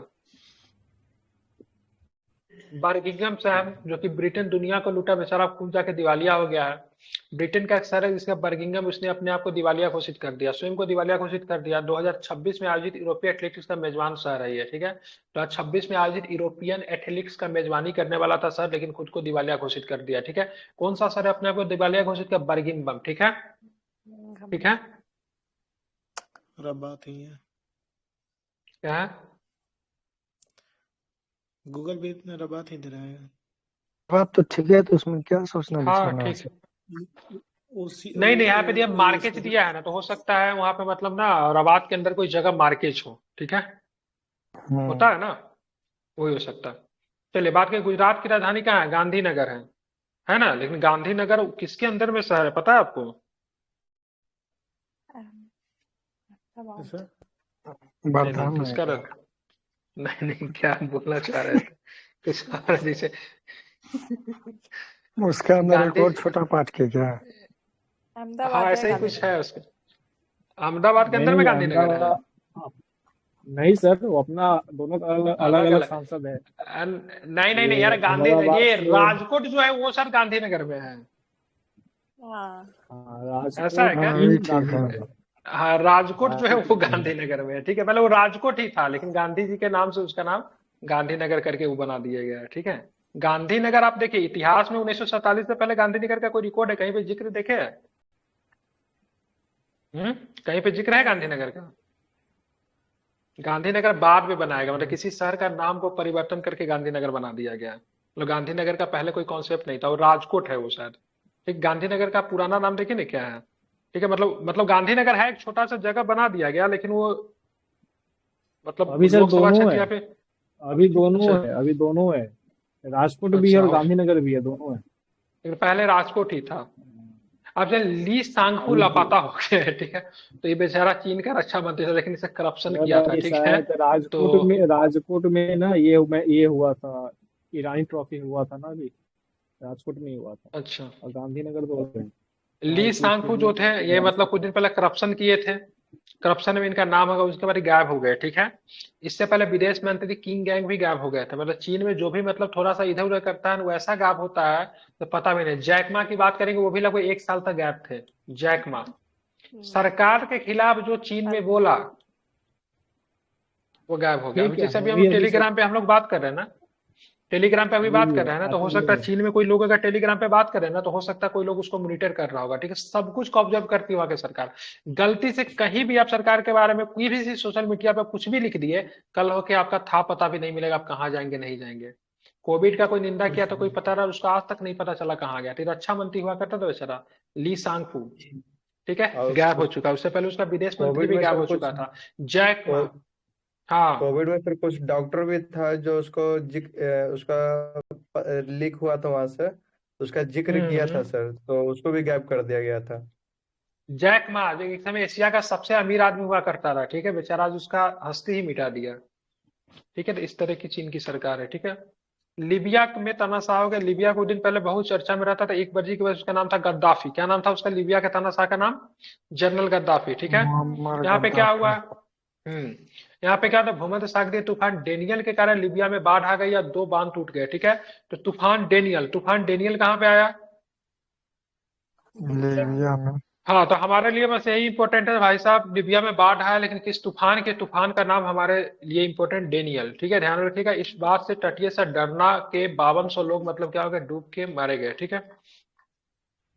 बर्मिंघम शहर, जो कि ब्रिटेन दुनिया को लूटा, बेचारा खुद जाके दिवालिया हो गया है। ब्रिटेन का एक शहर है जिसका बर्मिंघम, उसने अपने आप को दिवालिया घोषित कर दिया, स्वयं को दिवालिया घोषित कर दिया। 2026 में आयोजित यूरोपीय एथलेटिक्स का मेजबान शहर है ये। ठीक है, 2026 में आयोजित यूरोपियन एथलेटिक्स का मेजबानी करने वाला था शहर, लेकिन खुद को दिवालिया घोषित कर दिया। ठीक है, कौन सा शहर है अपने आप को दिवालिया घोषित किया? बर्मिंघम। ठीक है, ठीक है, रबात ही है। क्या है? गूगल भी इतना रबात ही दे रहा है। बात तो ठीक है, तो उसमें क्या सोचना हाँ विचारना ठीक है? है। उसी नहीं नहीं, यहाँ पे दिया मार्केच दिया है ना, तो हो सकता है वहां पे मतलब ना रबात के अंदर कोई जगह मार्केच हो। ठीक है, होता है ना, वही हो सकता है। चलिए बात करें, गुजरात की राजधानी कहाँ है? गांधीनगर है ना, लेकिन गांधीनगर किसके अंदर में शहर है पता है आपको? ऐसा नहीं वर्धा नहीं, में किसका है। रख नहीं नहीं, क्या बोलना चाह रहे थे? कुछ और जैसे उसका अंदर एक गांधी, और छोटा पार्ट के क्या है? हाँ अहमदाबाद ऐसा ही है कुछ है उसके। अहमदाबाद के अंदर में नहीं गांधीनगर है। नहीं सर, वो अपना दोनों का अलग अलग अलग अलग सांसद है। नहीं नहीं नहीं ये यार, गांधी, अहमदाबाद ये से राजकोट जो है वो सर गांधीनगर में है। हाँ। ऐसा है राजकोट क्या? हाँ ये ही ठीक है। गांधीनगर। हाँ, राजकोट जो है वो हाँ, गांधीनगर में है। ठीक है, पहले वो राजकोट ही था, लेकिन गांधी जी के नाम से उसका नाम गांधीनगर करके वो बना दिया गया है। ठीक है, गांधीनगर आप देखिए इतिहास में 1947 से पहले गांधीनगर का कोई रिकॉर्ड है कहीं पे जिक्र देखे है? कहीं पे जिक्र है गांधीनगर का? गांधीनगर बाद में बनाया गया, मतलब किसी शहर का नाम को परिवर्तन करके गांधीनगर बना दिया गया है। मतलब गांधीनगर का पहले कोई कॉन्सेप्ट नहीं था, वो राजकोट है वो शायद। ठीक, गांधीनगर का पुराना नाम देखिए ना क्या है। ठीक है, मतलब गांधीनगर है, एक छोटा सा जगह बना दिया गया, लेकिन वो मतलब अभी सर लोकसभा दोनों क्षेत्र है, या फिर अभी दोनों है। राजकोट भी है अच्छा, और गांधीनगर भी है, दोनों है। लेकिन पहले राजकोट ही था। अब जब ली सांगफू अभी लापता हो गया है, ठीक है, तो ये बेचारा चीन का रक्षा मंत्री था, लेकिन इसे करप्शन सर, किया था। अभी ठीक है, शायद तो राजकोट में ना ये हुआ था, ईरानी ट्रॉफी हुआ था ना अभी, राजकोट में ही हुआ था। अच्छा, और गांधीनगर तो है। ली राजकोट सांगफू भी जो थे, ये मतलब राजकोट कुछ दिन पहले करप्शन किए थे। करप्शन में इनका नाम होगा, उसके बाद ये गायब हो गए। ठीक है, इससे पहले विदेश मंत्री किंग गैंग भी गायब हो गए थे। मतलब चीन में जो भी मतलब थोड़ा सा इधर उधर करता है वो ऐसा गायब होता है तो पता भी नहीं। जैकमा की बात करेंगे, वो भी लगभग 1 साल तक गायब थे। जैकमा सरकार के खिलाफ जो चीन में बोला वो गायब हो गया। अभी ठीक है। जैसे अभी हम टेलीग्राम पे हम लोग बात कर रहे हैं ना, टेलीग्राम पे अभी अभी बात भी कर है, रहे हैं ना, तो हो अभी भी सकता है है। चीन में कोई लोग अगर टेलीग्राम पे बात कर रहे हैं ना, तो हो सकता है कोई लोग उसको मॉनिटर कर रहा होगा। ठीक है, सब कुछ को ऑब्जर्व करती है वहां की सरकार। गलती से कहीं भी आप सरकार के बारे में कोई भी सोशल मीडिया पे कुछ भी लिख दिए, कल होके आपका था पता भी नहीं मिलेगा, आप कहाँ जाएंगे नहीं जाएंगे। कोविड का कोई निंदा किया तो कोई पता रहा, उसका आज तक नहीं पता चला कहाँ गया। ठीक है, रक्षा मंत्री हुआ करता था बेचारा ली सांगफू। ठीक है, और गायब हो चुका। उससे पहले उसका विदेश मंत्री कोविड भी में गायब सर हो कुछ चुका था, जैक मा। हाँ, कोविड में फिर कुछ डॉक्टर भी था जो उसका लीक हुआ था वहां से, उसका जिक्र किया था हम्म। सर, तो उसको भी गायब कर दिया गया था। जैक मा जो एक समय एशिया का सबसे अमीर आदमी हुआ करता था। ठीक है, बेचारा आज उसका हस्ती ही मिटा दिया। ठीक है, तो इस तरह की चीन की सरकार है। ठीक है, लीबिया में तानाशाह हो गया। लीबिया कुछ दिन पहले बहुत चर्चा में रहता था, एक वजह की वजह से उसका नाम था गद्दाफी। क्या नाम था उसका लीबिया के तानाशाह का नाम? General Gaddafi. ठीक है, मुअम्मर यहाँ पे क्या हुआ? गद्दाफी। यहाँ पे क्या था, भूमध्य सागरीय तूफान डेनियल के कारण लीबिया में बाढ़ आ गई या 2 बांध टूट गए। ठीक है, तो तूफान डेनियल कहाँ पे आया? लीबिया में। हाँ, तो हमारे लिए बस यही इंपॉर्टेंट है भाई साहब, लीबिया में बाढ़ आया, लेकिन किस तूफान का नाम हमारे लिए इंपॉर्टेंट, डेनियल। ठीक है, ध्यान रखिएगा। इस बात से तटीय से डरना के 5200 लोग मतलब क्या हो गए, डूब के मारे गए। ठीक है,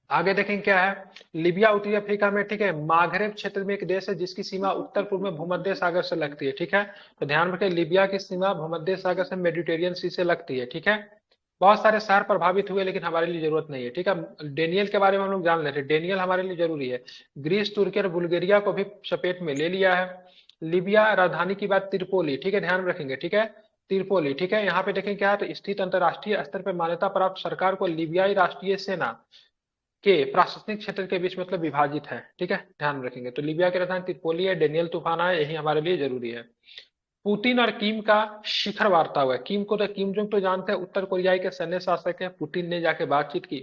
आगे देखेंगे क्या है। लीबिया उत्तरी अफ्रीका में, ठीक है, मागरेब क्षेत्र में एक देश है जिसकी सीमा उत्तर पूर्व में भूमध्य सागर से लगती है। ठीक है, तो ध्यान रखें, लीबिया की सीमा भूमध्य सागर से मेडिटेरियन सी से लगती है। ठीक है, बहुत सारे शहर प्रभावित हुए, लेकिन हमारे लिए जरूरत नहीं है। ठीक है, डेनियल के बारे में हम लोग जान लेते हैं, डेनियल हमारे लिए जरूरी है। ग्रीस, तुर्की और बुल्गारिया को भी चपेट में ले लिया है। लीबिया राजधानी की बात त्रिपोली, ठीक है, ध्यान रखेंगे। ठीक है, त्रिपोली। ठीक है, यहाँ पे देखें क्या है, तो स्थित अंतर्राष्ट्रीय स्तर पर मान्यता प्राप्त सरकार को लीबियाई राष्ट्रीय सेना के प्रशासनिक क्षेत्र के बीच मतलब विभाजित है। ठीक है, ध्यान रखेंगे। तो लीबिया की राजधानी त्रिपोली है, डेनियल तूफान आया, यही हमारे लिए जरूरी है। पुतिन और किम का शिखर वार्ता हुआ है। किम को तो किम जोंग तो जानते हैं, उत्तर कोरिया के सैन्य शासक है। पुतिन ने जाके बातचीत की।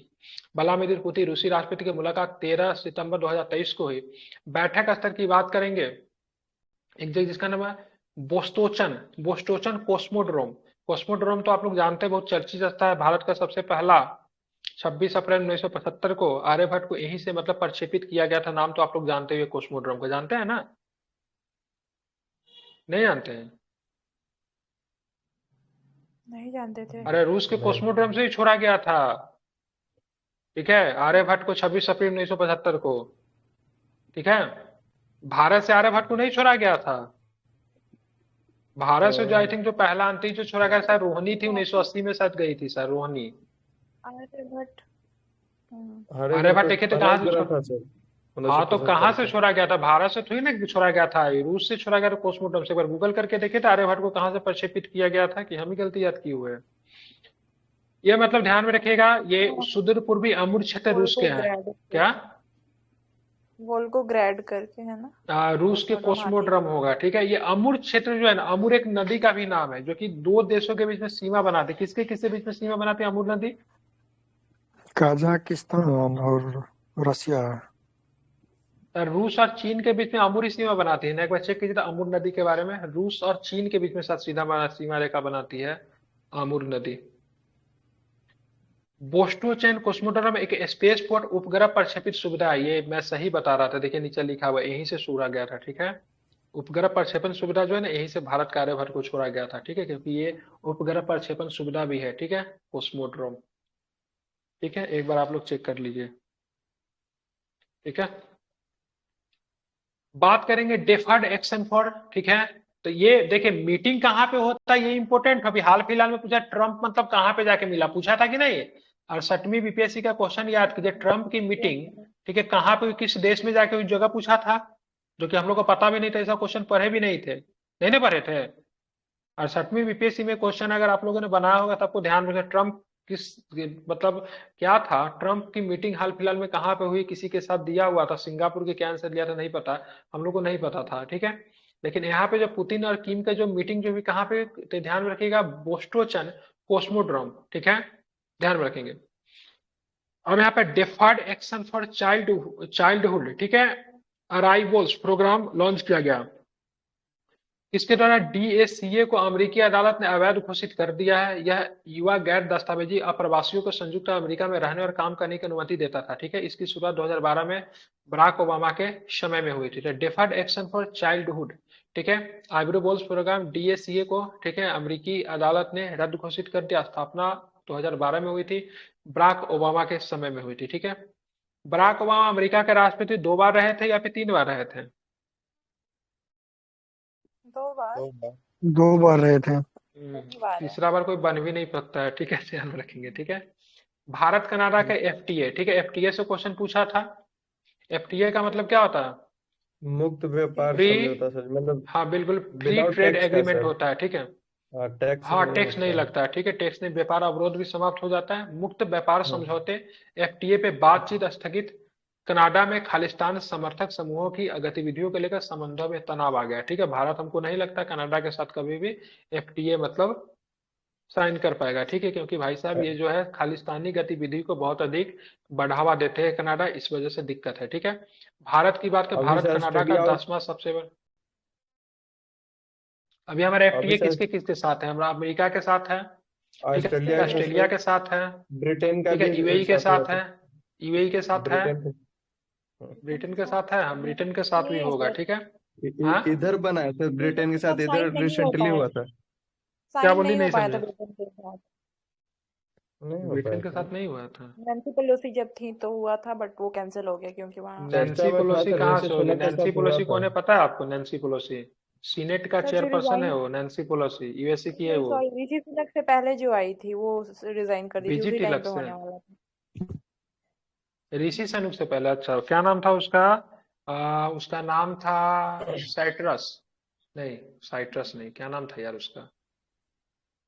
व्लादिमीर पुतिन रूसी राष्ट्रपति की मुलाकात 13 सितंबर 2023 को हुई। बैठक स्तर की बात करेंगे, एक जगह जिसका नाम है बोस्टोचन कोस्मोड्रोम। कोस्मोड्रोम तो आप लोग जानते हैं, बहुत चर्चित स्थल है। भारत का सबसे पहला 26 अप्रैल 1975 को आर्यभट्ट को यहीं से मतलब प्रक्षेपित किया गया था। नाम तो आप लोग जानते हुए कोस्मोड्रोम को, जानते हैं ना? नहीं जानते हैं? नहीं जानते थे। अरे रूस के कोस्मोड्रोम से ही छोड़ा गया था। ठीक है, आर्यभट्ट को 26 अप्रैल 1975 को। ठीक है, भारत से आर्यभट्ट को नहीं छोड़ा गया था। भारत से जो आई थिंक जो पहला अंतरिक्ष जो छोड़ा गया शायद रोहिणी थी, 1980 में शायद गई थी सर, रोहिणी। आर्यभट्ट। आर्यभट्ट देखे थे कहाँ से गया छोड़ा? था सर हाँ, तो 1975 कहाँ से को। छोड़ा गया था? भारत से थोड़ी ना छोड़ा गया था, ये रूस से छोड़ा गया था कोस्मोड्रोम से। एक बार गूगल करके देखे थे आर्यभट्ट को कहाँ से प्रक्षेपित किया गया था, कि हम ही गलती याद किए हुए हैं। ये मतलब ध्यान में रखिएगा, ये सुदूर पूर्वी अमूर क्षेत्र रूस के हैं। क्या? वोल्गोग्रैड करके है ना? रूस के कोस्मोड्रोम होगा। ठीक है, ये अमूर क्षेत्र जो है ना, अमूर एक नदी का भी नाम है, जो कि दो देशों के बीच में सीमा बनाती है। किसके किसके बीच में सीमा बनाती है अमूर नदी? कजाकिस्तान और रसिया। रूस और चीन के बीच में अमूरी सीमा बनाती है ना। एक बार चेक कीजिए अमूर नदी के बारे में। रूस और चीन के बीच में साथ सीधा सीमा रेखा बनाती है अमूर नदी। बोस्टोचैन कोस्मोड्रोम एक स्पेसपोर्ट उपग्रह प्रक्षेपित सुविधा है। ये मैं सही बता रहा था, देखिए नीचे लिखा हुआ है, यहीं से छोड़ा गया था। ठीक है, उपग्रह प्रक्षेपण सुविधा जो है ना, यहीं से भारत का आर्यभट्ट को छोड़ा गया था। ठीक है, क्योंकि ये उपग्रह प्रक्षेपण सुविधा भी है। ठीक है, कोस्मोड्रोम। ठीक है, एक बार आप लोग चेक कर लीजिए। ठीक है, बात करेंगे डेफर्ड एक्शन फॉर। ठीक है, तो ये देखिए मीटिंग कहाँ पे होता है, ये इंपॉर्टेंट। अभी हाल फिलहाल में पूछा ट्रम्प मतलब कहाँ पे जाके मिला, पूछा था कि नहीं? 68वीं बीपीएससी का क्वेश्चन याद कीजिए, ट्रम्प की मीटिंग, ठीक है, कहाँ पे, किस देश में जाके, उस जगह पूछा था, जो कि हम लोग को पता भी नहीं था। ऐसा क्वेश्चन पढ़े भी नहीं थे, नहीं ना पढ़े थे। 68वीं बीपीएससी में क्वेश्चन अगर आप लोगों ने बनाया होगा तो आपको ध्यान रखना, ट्रम्प किस मतलब क्या था, ट्रम्प की मीटिंग हाल फिलहाल में कहाँ पे हुई, किसी के साथ दिया हुआ था, सिंगापुर के क्या आंसर लिया था नहीं पता, हम लोग को नहीं पता था। ठीक है, लेकिन यहाँ पे जो पुतिन और किम का जो मीटिंग जो भी कहाँ पे, तो ध्यान रखिएगा बोस्टोचन कोस्मोड्रोम। ठीक है, ध्यान रखेंगे। और यहाँ पे डेफर्ड एक्शन फॉर चाइल्डहुड, ठीक है, अराइवल्स प्रोग्राम लॉन्च किया गया। इसके द्वारा डीएसीए को अमेरिकी अदालत ने अवैध घोषित कर दिया है। यह युवा गैर दस्तावेजी अप्रवासियों को संयुक्त अमेरिका में रहने और काम करने की अनुमति देता था। ठीक है, इसकी शुरुआत 2012 में बराक ओबामा के समय में हुई थी। डेफर्ड एक्शन फॉर चाइल्डहुड, ठीक है, आइवरी प्रोग्राम डीएसीए को, ठीक है, अमेरिकी अदालत ने रद्द घोषित कर दिया। स्थापना 2012 में हुई थी, बराक ओबामा के समय में हुई थी। ठीक है, बराक ओबामा अमेरिका के राष्ट्रपति 2 बार रहे थे या फिर 3 बार रहे थे? 2 बार। 2 बार रहे थे। तीसरा बार कोई बन भी नहीं सकता है। ठीक है, ध्यान रखेंगे। ठीक है, भारत कनाडा का एफटीए, ठीक है, एफटीए से क्वेश्चन पूछा था। एफटीए का मतलब क्या होता है? मुक्त व्यापार फ्री, समझौता सर, मतलब हाँ बिल्कुल, फ्री विदाउट ट्रेड टैक्स का एग्रीमेंट सर। होता है। ठीक है, टैक्स हाँ, नहीं टैक्स नहीं लगता है। लगता है। ठीक है, टैक्स नहीं, व्यापार अवरोध भी समाप्त हो जाता है। मुक्त व्यापार हाँ। समझौते एफटीए पे बातचीत स्थगित। कनाडा में खालिस्तान समर्थक समूहों की गतिविधियों को लेकर संबंधों में तनाव आ गया। ठीक है, भारत हमको नहीं लगता कनाडा के साथ कभी भी एफटीए मतलब साइन कर पाएगा। ठीक है, क्योंकि भाई साहब ये जो है खालिस्तानी गतिविधि को बहुत अधिक बढ़ावा देते हैं कनाडा, इस वजह से दिक्कत है। ठीक है, भारत की बात करें, अभी भारत से कनाडा का ऑस्ट्रेलिया और 10वां सबसे बड़ा। अभी हमारा अभी एफटीए से किसके किसके साथ है? हमारा अमेरिका के साथ है, ठीक है, ऑस्ट्रेलिया के ऑस्ट्रेलिया साथ के साथ है, ब्रिटेन का ठीक है, भी यूएई के साथ हुआ साथ था। है, यूएई के साथ है, ब्रिटेन ब्रिटेन के साथ है, हम ब्रिटेन के साथ भी नहीं है होगा, सर, ठीक है। हाँ, इधर बना है सर, ब्रिटेन के साथ इधर साइन नहीं हो रिसेंटली पाया, हुआ था। क्या साइन बोली, नहीं हो नहीं पाया था समझा। ब्रिटेन के साथ। नहीं हो ब्रिटेन पाया के था। साथ नहीं हुआ था। नैन्सी पेलोसी जब थी तो हुआ था, बट वो कैंसिल हो गया क्योंकि वहाँ चर्चा नैन्सी में था पेलोसी सर, कहाँ वैसे से होगी, सुना था नैन्सी सब हुआ पेलोसी था। कौन है पता है आपको, नैन्सी पेलोसी सीनेट का सर जो चेयरपर्सन है रिजाइन, वो, नैन्सी पेलोसी यूएसए की है नहीं वो। सॉरी, ऋषि सुनक से पहले जो आई थी वो रिजाइन कर दी थी, बीजी उसी टाइम टिलक पे से, होने वाला था। ऋषि सनुक से पहले, अच्छा क्या नाम था उसका, उसका नाम था साइट्रस, नहीं साइट्रस नहीं, क्या नाम था यार उसका,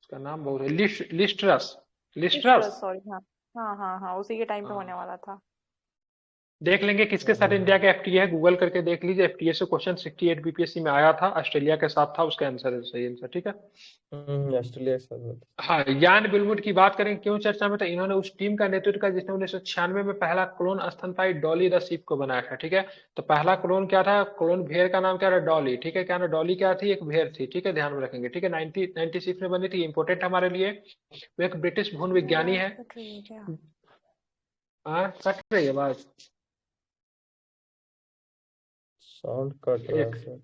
उसका नाम बहुत है, लिस्ट्रस, लिस्ट्रस। लिस्ट्रस, सॉरी, हाँ हाँ हाँ हाँ, उसी के टाइम पे होने हाँ, वाला था। देख लेंगे किसके साथ इंडिया का एफटीए है, गूगल करके देख लीजिए, एफटीए से क्वेश्चन 68 बीपीएससी में आया था, ऑस्ट्रेलिया के साथ था, उसका आंसर है सही आंसर, ठीक है। ऑस्ट्रेलिया के साथ हुआ था। हाँ, यान बिलमुट की बात करें क्यों चर्चा में, तो इन्होंने उस टीम का नेतृत्व किया जिसने 1996 में पहला क्लोन स्तनपायी डॉली द शीप को बनाया था, ठीक है। तो पहला क्लोन क्या था, क्लोन भेड़ का नाम क्या था, डॉली, ठीक है। क्या ना, डॉली क्या थी, एक भेड़ थी, ठीक है, ध्यान में रखेंगे, ठीक है। 1996 में बनी थी, इंपोर्टेंट हमारे लिए। वो एक ब्रिटिश भून विज्ञानी है। आवाज कट रही है क्या? हाँ, कट रही है आवाज, साउंड कट रहा है एक सर,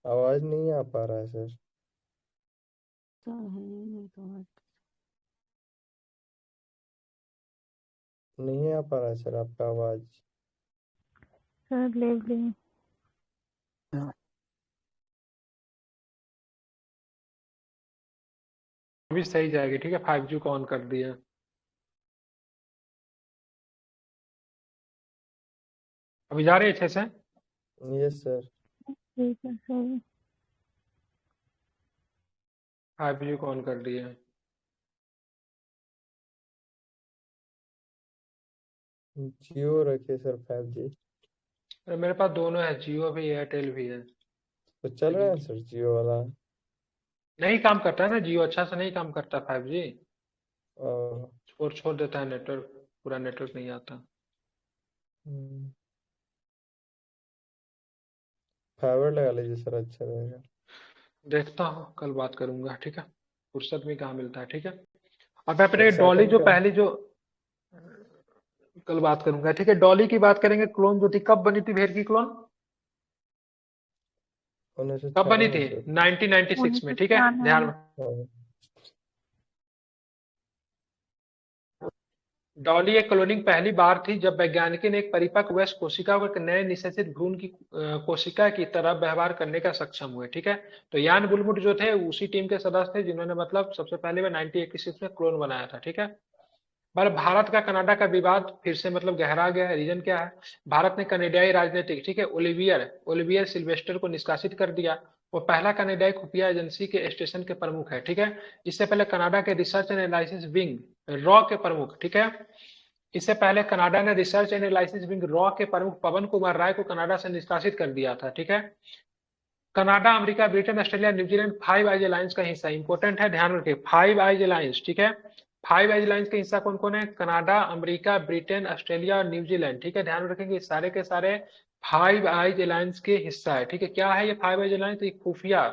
आवाज नहीं आ पा रहा है सर। नहीं आ पा रहा है सर आपका आवाज। सर ले ली। भी सही जाएगी, ठीक है। 5G को ऑन कर दिया, अभी जा रही है अच्छे से। Yes sir. ठीक है सर। 5G को ऑन कर दिया। जियो रखिए सर 5G। अरे मेरे पास दोनों है, जियो भी एयरटेल भी है, तो चल रहा है लेकिन सर जियो वाला। नहीं काम करता है ना जियो, अच्छा से नहीं काम करता 5G, और और छोड़ देता है नेटवर्क, पूरा नेटवर्क नहीं आता। फाइबर लगा लीजिए सर, अच्छा रहेगा। देखता हूँ, कल बात करूंगा, ठीक है। फुर्सत भी कहाँ मिलता है, ठीक है। अब अपने डॉली एक्साइटन जो का पहली जो, कल बात करूंगा, ठीक है। डॉली की बात करेंगे, क्लोन जो थी कब बनी थी, भेड़ की क्लोन कब बनी 1996 में थी, सर। 1996 में, ठीक है, ध्यान में। हाँ। डॉली एक क्लोनिंग पहली बार थी जब वैज्ञानिकों ने एक परिपक्व वयस्क कोशिका को एक नए निषेचित भ्रूण की कोशिका की तरह व्यवहार करने का सक्षम हुए, ठीक है। तो यान बुलबुट जो थे उसी टीम के सदस्य थे जिन्होंने मतलब सबसे पहले में 1986 में क्लोन बनाया था, ठीक है। पर भारत का कनाडा का विवाद फिर से मतलब गहरा गया है, रीजन क्या है, भारत ने कनाडाई राजनीतिक, ठीक है, ओलिवियर ओलिवियर सिल्वेस्टर को निष्कासित कर दिया। वो पहला कनाडाई खुफिया एजेंसी के स्टेशन के प्रमुख है, ठीक है। इससे पहले कनाडा के research and analysis wing raw के प्रमुख, ठीक है। इससे पहले कनाडा ने research and analysis wing raw के प्रमुख पवन कुमार राय को कनाडा से निष्कासित कर दिया था, ठीक है। Canada, America, Britain, Australia, New Zealand five eyes alliance का हिस्सा, इंपोर्टेंट है, ध्यान रखिए, फाइव आइज अलायंस, ठीक है। फाइव आइज अलायंस का हिस्सा कौन कौन है, कनाडा, अमेरिका, ब्रिटेन, ऑस्ट्रेलिया और न्यूजीलैंड, ठीक है। ध्यान रखेंगे सारे के सारे फाइव आइज अलायंस के हिस्सा है, ठीक है। क्या है ये फाइव आइज अलायंस, खुफिया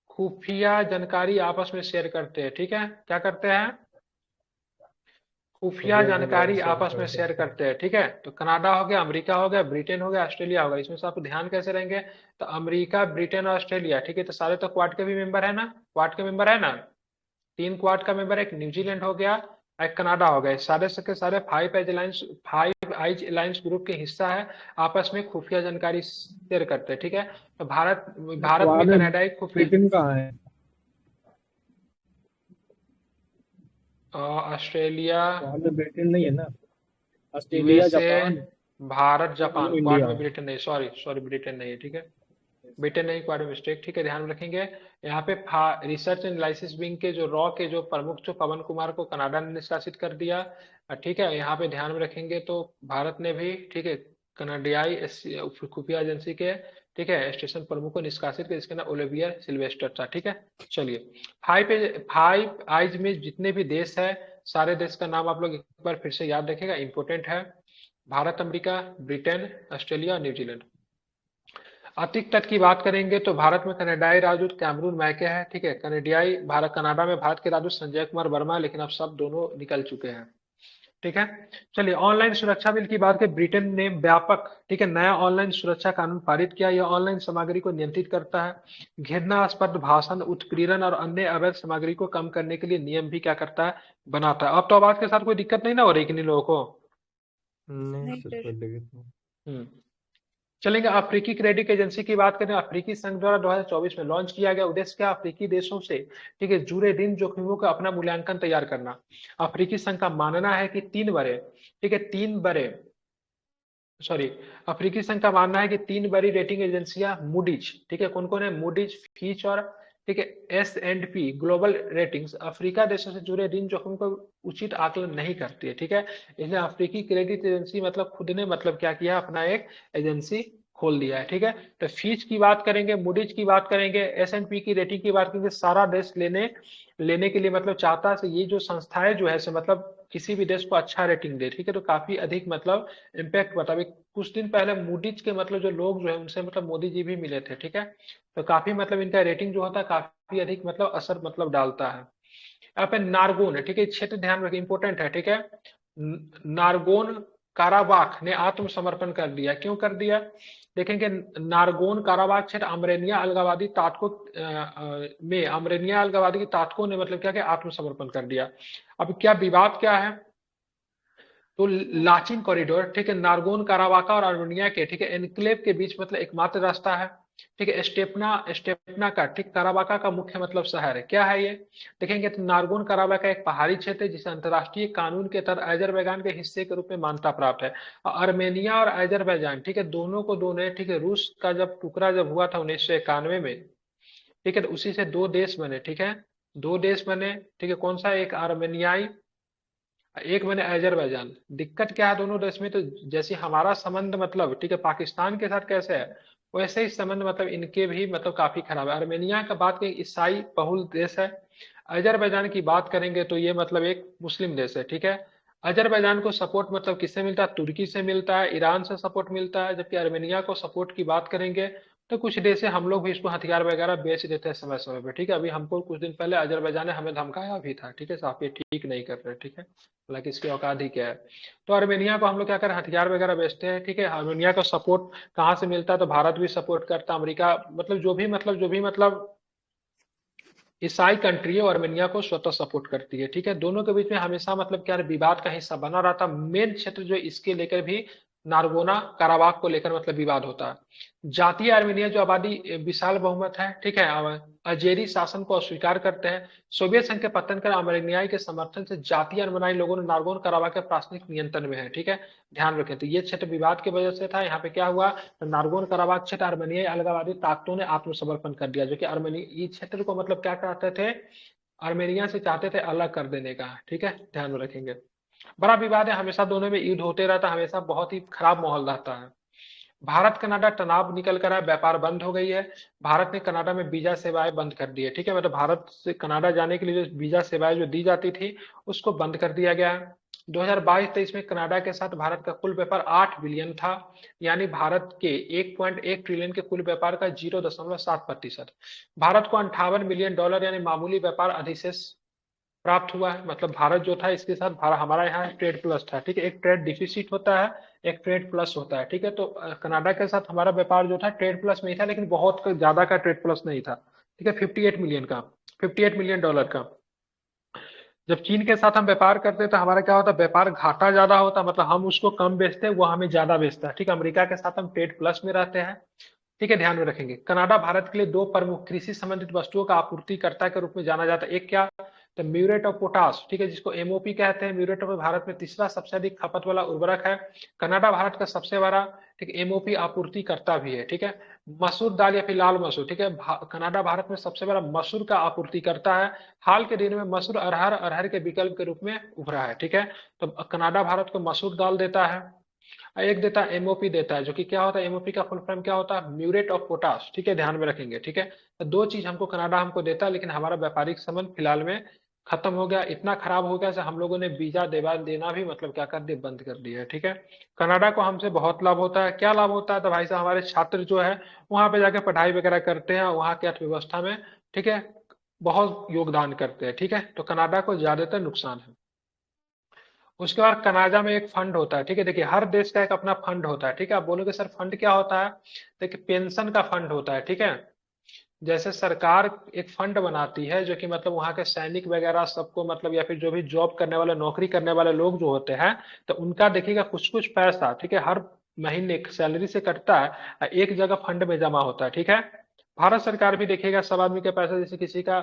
खुफिया जानकारी आपस में शेयर करते हैं, ठीक है। क्या करते हैं, खुफिया खुफिया जानकारी जानकारी शेयर आपस में शेयर करते हैं। करते हैं, ठीक है। तो कनाडा हो गया, अमेरिका हो गया, ब्रिटेन हो गया, ऑस्ट्रेलिया हो गया, इसमें से आपको ध्यान कैसे रहेंगे, तो अमेरिका, ब्रिटेन और ऑस्ट्रेलिया, ठीक है। तो सारे तो क्वाड के भी मेंबर है ना, क्वाड के मेंबर है ना, तीन क्वाड का मेंबर, एक न्यूजीलैंड हो गया, एक कनाडा हो गया, सारे के सारे फाइव आइज अलायंस ग्रुप के हिस्सा है, आपस में खुफिया जानकारी शेयर करते हैं, ठीक है। तो भारत भारत भी क्वाड में कनाडाई खुफिया, ब्रिटेन कहाँ है? ऑस्ट्रेलिया, क्वाड में ब्रिटेन नहीं है ना? Australia, USA, Japan, Bharat, Japan, new quad India. में ब्रिटेन नहीं, सॉरी सॉरी ब्रिटेन नहीं है, ठीक है। ब्रिटेन नहीं, क्वाड में मिस्टेक, ठीक है, ध्यान में रखेंगे। यहाँ पे रिसर्च एंड एनालिसिस विंग के जो रॉ के जो प्रमुख जो पवन कुमार को कनाडा ने निष्कासित कर दिया, ठीक है। यहाँ पे ध्यान में रखेंगे तो भारत ने भी, ठीक है, कनाडियाई खुफिया एजेंसी के, ठीक है, स्टेशन प्रमुख को निष्कासित कर, इसका नाम ओलिवियर सिल्वेस्टर था, ठीक है। चलिए, फाइव आइज में जितने भी देश है, सारे देश का नाम आप लोग एक बार फिर से याद रखेगा, इंपोर्टेंट है, भारत, अमेरिका, ब्रिटेन, ऑस्ट्रेलिया और न्यूजीलैंड। आर्थिक तट की बात करेंगे तो भारत में कनाडाई राजदूत कैमरून मैके है, ठीक है। कनाडियाई भारत, कनाडा में भारत के राजदूत संजय कुमार वर्मा है, लेकिन अब सब दोनों निकल चुके हैं। ठीक है। चलिए, ऑनलाइन सुरक्षा बिल की बात करें, ब्रिटेन ने व्यापक, ठीक है, नया ऑनलाइन सुरक्षा कानून पारित किया। यह ऑनलाइन सामग्री को नियंत्रित करता है। घृणास्पद भाषण, उत्पीड़न और अन्य अवैध सामग्री को कम करने के लिए नियम भी क्या करता है, बनाता है। अब तो आवाज के साथ कोई दिक्कत नहीं ना हो रही किन्हीं लोगों को? नहीं नहीं सर, सर। कोई दिक्कत नहीं। हम्म। चलेंगे, अफ्रीकी क्रेडिट एजेंसी की बात करें। अफ्रीकी संघ द्वारा 2024 में लॉन्च किया गया। उद्देश्य क्या? अफ्रीकी देशों से, ठीक है, जुड़े ऋण जोखिमों का अपना मूल्यांकन तैयार करना। अफ्रीकी संघ का मानना है कि 3 बड़े, ठीक है, 3 बड़े, सॉरी, अफ्रीकी संघ का मानना है कि 3 बड़ी रेटिंग एजेंसियां मूडीज, ठीक है, कौन कौन है? मूडीज, फीच और, ठीक है, S&P ग्लोबल रेटिंग्स अफ्रीका देशों से जुड़े ऋण जोखिम को उचित आकलन नहीं करती है, ठीक है। इसलिए अफ्रीकी क्रेडिट एजेंसी मतलब खुद ने मतलब क्या किया, अपना एक एजेंसी खोल दिया है, ठीक है। तो फीच की बात करेंगे, मूडीज की बात करेंगे, S&P की रेटिंग की बात करेंगे। सारा देश लेने लेने के लिए मतलब चाहता है से ये जो संस्थाएं जो है से मतलब किसी भी देश को अच्छा रेटिंग दे, ठीक है। तो काफी अधिक मतलब इम्पैक्ट बता। अभी कुछ दिन पहले मूडीज के मतलब जो लोग जो है उनसे मतलब मोदी जी भी मिले थे, ठीक है। तो काफी मतलब इनका रेटिंग जो होता है काफी अधिक मतलब असर मतलब डालता है। यहाँ पे नारगोन है, ठीक है, क्षेत्र ध्यान रखिए, इंपॉर्टेंट है, ठीक है। नारगोन काराबाख ने आत्मसमर्पण कर दिया। क्यों कर दिया? देखेंगे, नारगोन काराबाख क्षेत्र आर्मेनिया अलगावादी तातकों में आर्मेनिया अलगावादी तातकों ने मतलब क्या किया, आत्मसमर्पण कर दिया। अब क्या विवाद क्या है? तो लाचिन कॉरिडोर, ठीक है, नारगोन कारावाका और आर्मेनिया के, ठीक है, एनक्लेव के बीच मतलब एकमात्र रास्ता है, ठीक है। स्टेपना का, ठीक, कारावाका का मुख्य मतलब शहर है। क्या है ये? देखेंगे तो नारगोन कारावाका एक पहाड़ी क्षेत्र है जिसे अंतर्राष्ट्रीय कानून के तहत अजरबैजान के हिस्से के रूप में मान्यता प्राप्त है। और आर्मेनिया और अजरबैजान, ठीक है, दोनों को दोनों, ठीक है, रूस का जब टुकड़ा जब हुआ था 1991 में, ठीक है, तो उसी से 2 देश बने, ठीक है, 2 देश बने, ठीक है। कौन सा? एक आर्मेनियाई, एक बने अजरबैजान। दिक्कत क्या है दोनों देश में? तो जैसे हमारा संबंध मतलब, ठीक है, पाकिस्तान के साथ कैसे है, वैसे ही संबंध मतलब इनके भी मतलब काफी खराब है। आर्मेनिया का बात करें, ईसाई बहुल देश है। अजरबैजान की बात करेंगे तो ये मतलब एक मुस्लिम देश है, ठीक है। अजरबैजान को सपोर्ट मतलब किससे मिलता है? तुर्की से मिलता है, ईरान से सपोर्ट मिलता है। जबकि आर्मेनिया को सपोर्ट की बात करेंगे तो कुछ देश है, हम लोग भी इसको हथियार वगैरह बेच देते हैं समय समय पे, ठीक है। अभी हमको कुछ दिन पहले अजरबैजान ने हमें धमकाया भी था, ठीक है, साहब ये ठीक नहीं कर रहे, ठीक है, हालांकि इसकी औकात ही क्या है। तो आर्मेनिया को हम लोग क्या करें, हथियार वगैरह बेचते हैं, ठीक है। आर्मेनिया को सपोर्ट कहाँ से मिलता है? तो भारत भी सपोर्ट करता है, अमेरिका मतलब जो भी मतलब ईसाई कंट्री है, आर्मेनिया को स्वतः सपोर्ट करती है, ठीक है। दोनों के बीच में हमेशा मतलब क्या विवाद का हिस्सा बना रहा था। मेन क्षेत्र जो इसके लेकर भी नारगोना काराबाख को लेकर मतलब विवाद होता है। जातीय आर्मेनिया जो आबादी विशाल बहुमत है, ठीक है, अजेरी शासन को अस्वीकार करते हैं। सोवियत संघ के पतन कर आर्मेनियाई के समर्थन से जातीय आर्मेनियाई लोगों ने नारगोन काराबाख के प्राथमिक नियंत्रण में है, ठीक है, ध्यान रखें। तो ये क्षेत्र विवाद की वजह से था। यहाँ पे क्या हुआ, नारगोन काराबाख क्षेत्र आर्मेनियाई अलगाववादी ताकतों ने आत्मसमर्पण कर दिया, जो कि आर्मेनिया इस क्षेत्र को मतलब क्या चाहते थे, आर्मेनिया से चाहते थे अलग कर देने का, ठीक है, ध्यान में रखेंगे। बड़ा विवाद है, हमेशा दोनों में युद्ध होते रहता है, हमेशा बहुत ही खराब माहौल रहता है। भारत कनाडा तनाव निकल कर आया, व्यापार बंद हो गई है। भारत ने कनाडा में वीजा सेवाएं बंद कर दी है, ठीक है, मतलब भारत से कनाडा जाने के लिए जो वीजा सेवाएं जो दी जाती थी उसको बंद कर दिया गया है। 2022-23 में कनाडा के साथ भारत का कुल व्यापार 8 बिलियन था, यानी भारत के 1.1 ट्रिलियन के कुल व्यापार का 0.7%। भारत को $58 मिलियन यानी मामूली व्यापार अधिशेष प्राप्त हुआ है। मतलब भारत जो था इसके साथ हमारा यहाँ ट्रेड प्लस था, ठीक है, एक ट्रेड डिफिसिट होता है, एक ट्रेड प्लस होता है, ठीक है। तो कनाडा के साथ हमारा व्यापार जो था ट्रेड प्लस में ही था, लेकिन बहुत ज्यादा का ट्रेड प्लस नहीं था, ठीक है, 58 मिलियन डॉलर का। जब चीन के साथ हम व्यापार करते हैं तो हमारा क्या होता है, व्यापार घाटा ज्यादा होता है, मतलब हम उसको कम बेचते हैं, वो हमें ज्यादा बेचता है, ठीक है। अमेरिका के साथ हम ट्रेड प्लस में रहते हैं, ठीक है, ध्यान में रखेंगे। कनाडा भारत के लिए 2 प्रमुख कृषि संबंधित वस्तुओं का आपूर्तिकर्ता के रूप में जाना जाता है। एक क्या? तो म्यूरेट ऑफ पोटाश, ठीक है, जिसको एमओपी कहते हैं। म्यूरेट ऑफ भारत में तीसरा सबसे अधिक खपत वाला उर्वरक है। कनाडा भारत का सबसे बड़ा, ठीक, एमओपी आपूर्तिकर्ता भी है, ठीक है। मसूर दाल या फिर लाल मसूर, ठीक है, कनाडा भारत में सबसे बड़ा मसूर का आपूर्तिकर्ता है। हाल के दिन में मसूर अरहर के विकल्प के रूप में उभरा है, ठीक है। तो कनाडा भारत को मसूर दाल देता है। एक देता है एमओपी देता है, जो कि क्या होता है, एमओपी का फुल फॉर्म क्या होता है, म्यूरेट ऑफ पोटाश, ठीक है, ध्यान में रखेंगे, ठीक है। तो 2 चीज हमको कनाडा हमको देता है, लेकिन हमारा व्यापारिक संबंध फिलहाल में खत्म हो गया। इतना खराब हो गया हम लोगों ने वीजा देना भी मतलब क्या कर दिया, बंद कर दिया है, ठीक है। कनाडा को हमसे बहुत लाभ होता है। क्या लाभ होता है? तो भाई साहब हमारे छात्र जो है वहां पे जाके पढ़ाई वगैरह करते हैं, वहां की अर्थव्यवस्था में, ठीक है, बहुत योगदान करते हैं, ठीक है। तो कनाडा को ज्यादातर नुकसान है। उसके बाद कनाडा में एक फंड होता है, ठीक है। देखिए हर देश का एक अपना फंड होता है, ठीक है। आप बोलोगे सर फंड क्या होता है? देखिए पेंशन का फंड होता है, ठीक है। जैसे सरकार एक फंड बनाती है जो कि मतलब वहां के सैनिक वगैरह सबको मतलब या फिर जो भी जॉब करने वाले नौकरी करने वाले लोग जो होते हैं, तो उनका देखिएगा कुछ कुछ पैसा, ठीक है, हर महीने सैलरी से कटता है, एक जगह फंड में जमा होता है, ठीक है। भारत सरकार भी देखिएगा सब आदमी के पैसा, जैसे किसी का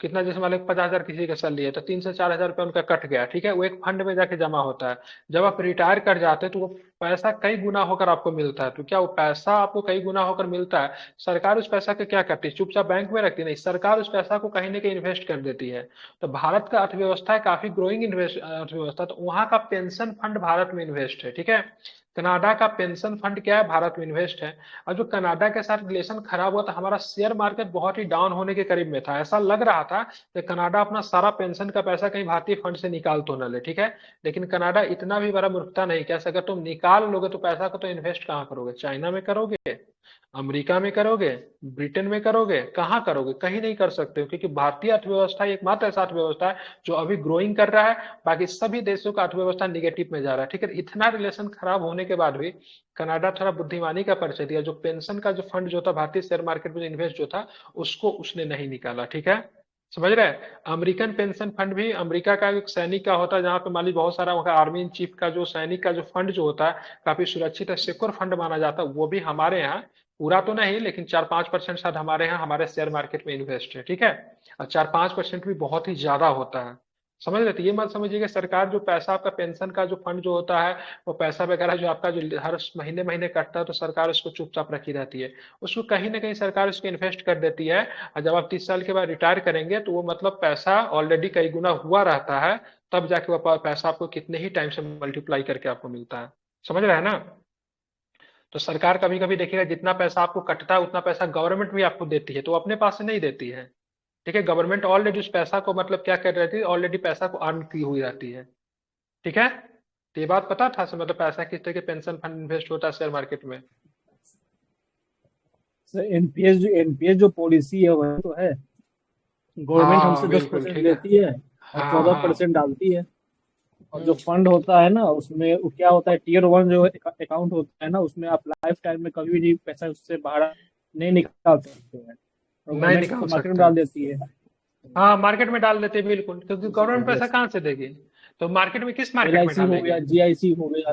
कितना, जैसे मान लो 50,000 किसी का सैलरी है तो 3 से 4 हजार रुपया उनका कट गया, ठीक है, वो एक फंड में जाके जमा होता है। जब आप रिटायर कर जाते हैं तो वो पैसा कई गुना होकर आपको मिलता है। तो क्या वो पैसा आपको कई गुना होकर मिलता है? सरकार उस पैसा का क्या करती है? चुपचाप बैंक में रखती नहीं, सरकार उस पैसा को कहीं ना कहीं इन्वेस्ट कर देती है। तो भारत का अर्थव्यवस्था है काफी ग्रोइंग इन्वेस्ट अर्थव्यवस्था, तो वहां का पेंशन फंड भारत में इन्वेस्ट है, ठीक है। कनाडा का पेंशन फंड क्या है? भारत में इन्वेस्ट है। और जो कनाडा के साथ रिलेशन खराब हुआ था, हमारा शेयर मार्केट बहुत ही डाउन होने के करीब में था। ऐसा लग रहा था कि कनाडा अपना सारा पेंशन का पैसा कहीं भारतीय फंड से निकाल तो न ले, ठीक है। लेकिन कनाडा इतना भी बड़ा मूर्खता नहीं, कैसे अगर तुम निकाल लोगे तो पैसा को तो इन्वेस्ट कहाँ करोगे? चाइना में करोगे, अमेरिका में करोगे, ब्रिटेन में करोगे, कहाँ करोगे? कहीं नहीं कर सकते हो, क्योंकि भारतीय अर्थव्यवस्था एकमात्र ऐसा अर्थव्यवस्था है जो अभी ग्रोइंग कर रहा है, बाकी सभी देशों का अर्थव्यवस्था निगेटिव में जा रहा है, ठीक है। इतना रिलेशन खराब होने के बाद भी कनाडा थोड़ा बुद्धिमानी का परिचय दिया, जो पेंशन का जो फंड जो था भारतीय शेयर मार्केट में इन्वेस्ट जो था उसको उसने नहीं निकाला, ठीक है। समझ रहे हैं? अमेरिकन पेंशन फंड भी अमेरिका का एक सैनिक का होता है, जहां पे मान ली बहुत सारा वहाँ आर्मी इन चीफ का जो सैनिक का जो फंड जो होता है काफी सुरक्षित है, सिक्योर फंड माना जाता है, वो भी हमारे यहाँ पूरा तो नहीं लेकिन 4-5% शायद हमारे यहाँ हमारे शेयर मार्केट में इन्वेस्ट है, ठीक है। और 4-5% भी बहुत ही ज्यादा होता है, समझ रहे थे? ये मत समझिए कि सरकार जो पैसा आपका पेंशन का जो फंड जो होता है वो पैसा वगैरह जो आपका जो हर महीने महीने कटता है तो सरकार उसको चुपचाप रखी रहती है, उसको कहीं ना कहीं सरकार उसको इन्वेस्ट कर देती है। और जब आप 30 साल के बाद रिटायर करेंगे तो वो मतलब पैसा ऑलरेडी कई गुना हुआ रहता है, तब जाके वो पैसा आपको कितने ही टाइम से मल्टीप्लाई करके आपको मिलता है। समझ रहे हैं ना? तो सरकार कभी कभी देखिएगा जितना पैसा आपको कटता है उतना पैसा गवर्नमेंट भी आपको देती है, तो अपने पास से नहीं देती है, ठीक है। गवर्नमेंट ऑलरेडी उस पैसा को मतलब क्या कर रहती है, ऑलरेडी पैसा को अर्न की हुई रहती है, ठीक है। तो ये बात पता था मतलब पैसा किस तरह के पेंशन फंड इन्वेस्ट होता है शेयर मार्केट में? एनपीएस जो पॉलिसी है वह तो है, गवर्नमेंट हाँ हमसे बिल्कुल 10% ठीक है। लेती है और हाँ 14% हाँ डालती है। और जो फंड होता है ना उसमें वो क्या होता है, टीयर 1 जो अकाउंट होता है ना उसमें आप लाइफ टाइम में कभी भी पैसा उससे बाहर नहीं निकाल सकते हैं, और नहीं गवर्नमेंट निकाल तो मार्केट में सकते डाल हैं। देती है। हाँ मार्केट में डाल देते हैं बिल्कुल, क्योंकि गवर्नमेंट पैसा कहाँ से देगी? तो मार्केट में किस मार्केट में एलआईसी हो डालेगी? गया, जीआईसी हो गया,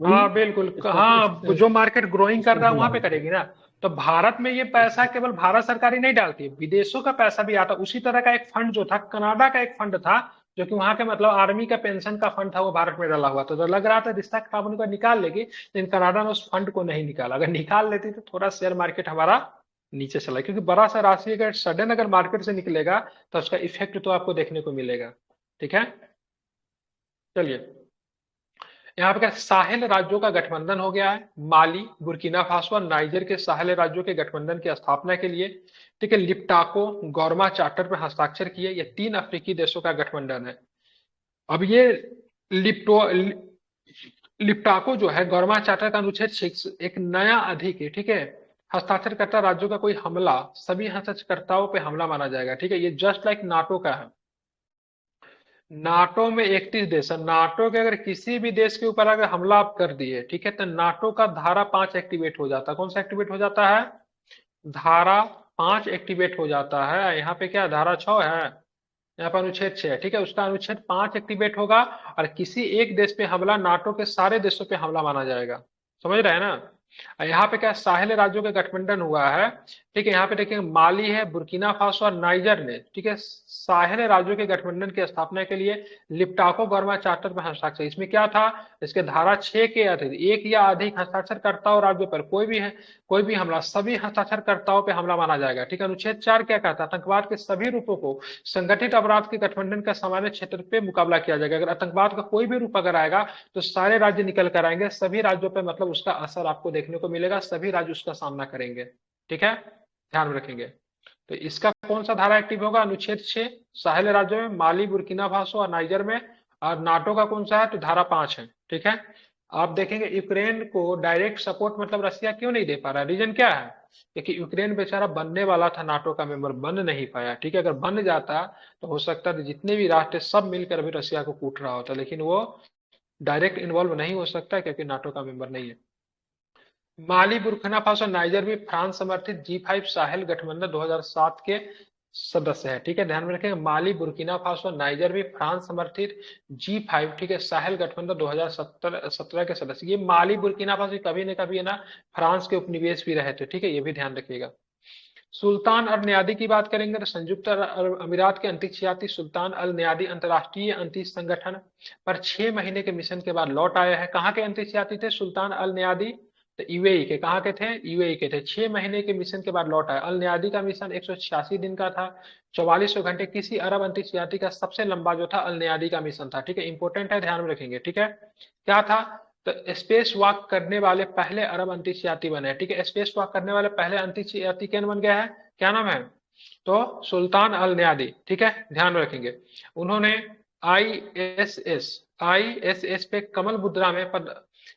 वही हाँ बिल्कुल, हाँ जो स्टॉक मार्केट ग्रोइंग कर रहा है वहां पे मार्केट। करेगी ना। तो भारत में ये पैसा केवल भारत सरकार ही नहीं डालती है, विदेशों का पैसा भी आता है। उसी तरह का एक फंड जो था, कनाडा का एक फंड था जो कि वहां के मतलब आर्मी का पेंशन का फंड था, वो भारत में डाला हुआ था। तो लग रहा था रिश्ता खराब होने का निकाल लेगी, लेकिन कनाडा ने उस फंड को नहीं निकाला। अगर निकाल लेती तो थोड़ा शेयर मार्केट हमारा नीचे चला, क्योंकि बड़ा सा राशि अगर सडन अगर मार्केट से निकलेगा तो उसका इफेक्ट तो आपको देखने को मिलेगा, ठीक है। चलिए, यहाँ पे क्या साहेल राज्यों का गठबंधन हो गया है, माली, बुर्किना फासो और नाइजर के साहेल राज्यों के गठबंधन की स्थापना के लिए, ठीक है, लिप्टाको गौरमा चार्टर पर हस्ताक्षर किए। ये 3 अफ्रीकी देशों का गठबंधन है। अब ये लिप्टो लिप्टाको जो है गौरमा चार्टर का अनुच्छेद 6 एक नया अधिक है, ठीक है। हस्ताक्षरकर्ता राज्यों का कोई हमला सभी हस्ताक्षरकर्ताओं पे हमला माना जाएगा, ठीक है। ये जस्ट लाइक नाटो का है। नाटो में 31 देश है, नाटो के अगर किसी भी देश के ऊपर अगर हमला आप कर दिए, ठीक है, तो नाटो का धारा 5 एक्टिवेट हो जाता है। कौन सा एक्टिवेट हो जाता है? धारा 5 एक्टिवेट हो जाता है। यहाँ पे क्या धारा 6 है, यहाँ पर अनुच्छेद 6 है, ठीक है। उसका अनुच्छेद 5 एक्टिवेट होगा और किसी एक देश पे हमला नाटो के सारे देशों पे हमला माना जाएगा। समझ रहे हैं ना? यहाँ पे क्या साहेल राज्यों के गठबंधन हुआ है, ठीक है। यहाँ पे देखिए माली है, बुर्किना फासो और नाइजर ने, ठीक है, साहेल राज्यों के गठबंधन की स्थापना के लिए लिप्टाको गौरमा चार्टर पर हस्ताक्षर। इसमें क्या था? इसके धारा 6 के अधीन एक या अधिक हस्ताक्षरकर्ताओं राज्यों पर कोई भी हमला सभी हस्ताक्षरकर्ताओं पे हमला माना जाएगा, ठीक है। अनुच्छेद 4 क्या कहता है? आतंकवाद के सभी रूपों को संगठित अपराध के गठबंधन का सामान्य क्षेत्र पे मुकाबला किया जाएगा। अगर आतंकवाद का कोई भी रूप अगर आएगा तो सारे राज्य निकल कर आएंगे, सभी राज्यों पे मतलब उसका असर आपको देखने को मिलेगा, सभी राज्य उसका सामना करेंगे, ठीक है, ध्यान रखेंगे। तो इसका कौन सा धारा एक्टिव होगा? अनुच्छेद 6 साहेल राज्यों में, माली, बुर्किना फासो और नाइजर में। और नाटो का कौन सा है? तो धारा 5 है, ठीक है। आप देखेंगे यूक्रेन को डायरेक्ट सपोर्ट मतलब रसिया क्यों नहीं दे पा रहा है? रीजन क्या है? क्योंकि यूक्रेन बेचारा बनने वाला था नाटो का मेंबर, बन नहीं पाया, ठीक है। अगर बन जाता तो हो सकता है जितने भी राष्ट्र सब मिलकर भी रसिया को कूट रहा होता, लेकिन वो डायरेक्ट इन्वॉल्व नहीं हो सकता क्योंकि नाटो का मेंबर नहीं है। माली, बुर्किना फासो, नाइजर भी फ्रांस समर्थित G5 साहेल गठबंधन 2007 के सदस्य है। ठीक है, ध्यान में रखेंगे, माली, बुर्किना फासो, नाइजर भी फ्रांस समर्थित G5, ठीक है, साहेल गठबंधन 2017 के सदस्य। ये माली, बुर्किना फासो कभी न कभी है ना फ्रांस के उपनिवेश भी रहे थे। ठीक है, ये भी ध्यान रखिएगा। सुल्तान अल न्यादी की बात करेंगे तो संयुक्त अरब अमीरात के अंतरिक्ष यात्री सुल्तान अल न्यादी अंतरराष्ट्रीय अंतरिक्ष संगठन पर 6 महीने के मिशन के बाद लौट आया है। कहाँ के अंतरिक्ष यात्री थे सुल्तान अल न्यादी? तो यूएई के। कहाँ के थे? यूएई के थे। 6 महीने के मिशन के बाद लौट आया। अल न्यादी का मिशन 186 दिन का था, 4400 घंटे। किसी अरब अंतरिक्ष यात्री का सबसे लंबा जो था अल न्यादी का मिशन था। ठीक है, इंपॉर्टेंट है, ध्यान में रखेंगे। ठीक है, क्या था? तो स्पेस वॉक करने वाले पहले अरब अंतरिक्ष यात्री बने। ठीक है, स्पेस वॉक करने वाले पहले अंतरिक्ष यात्री कौन बन गया है? क्या नाम है? तो सुल्तान अल न्यादी। ठीक है, ध्यान में रखेंगे। उन्होंने आईएसएस पे कमल मुद्रा में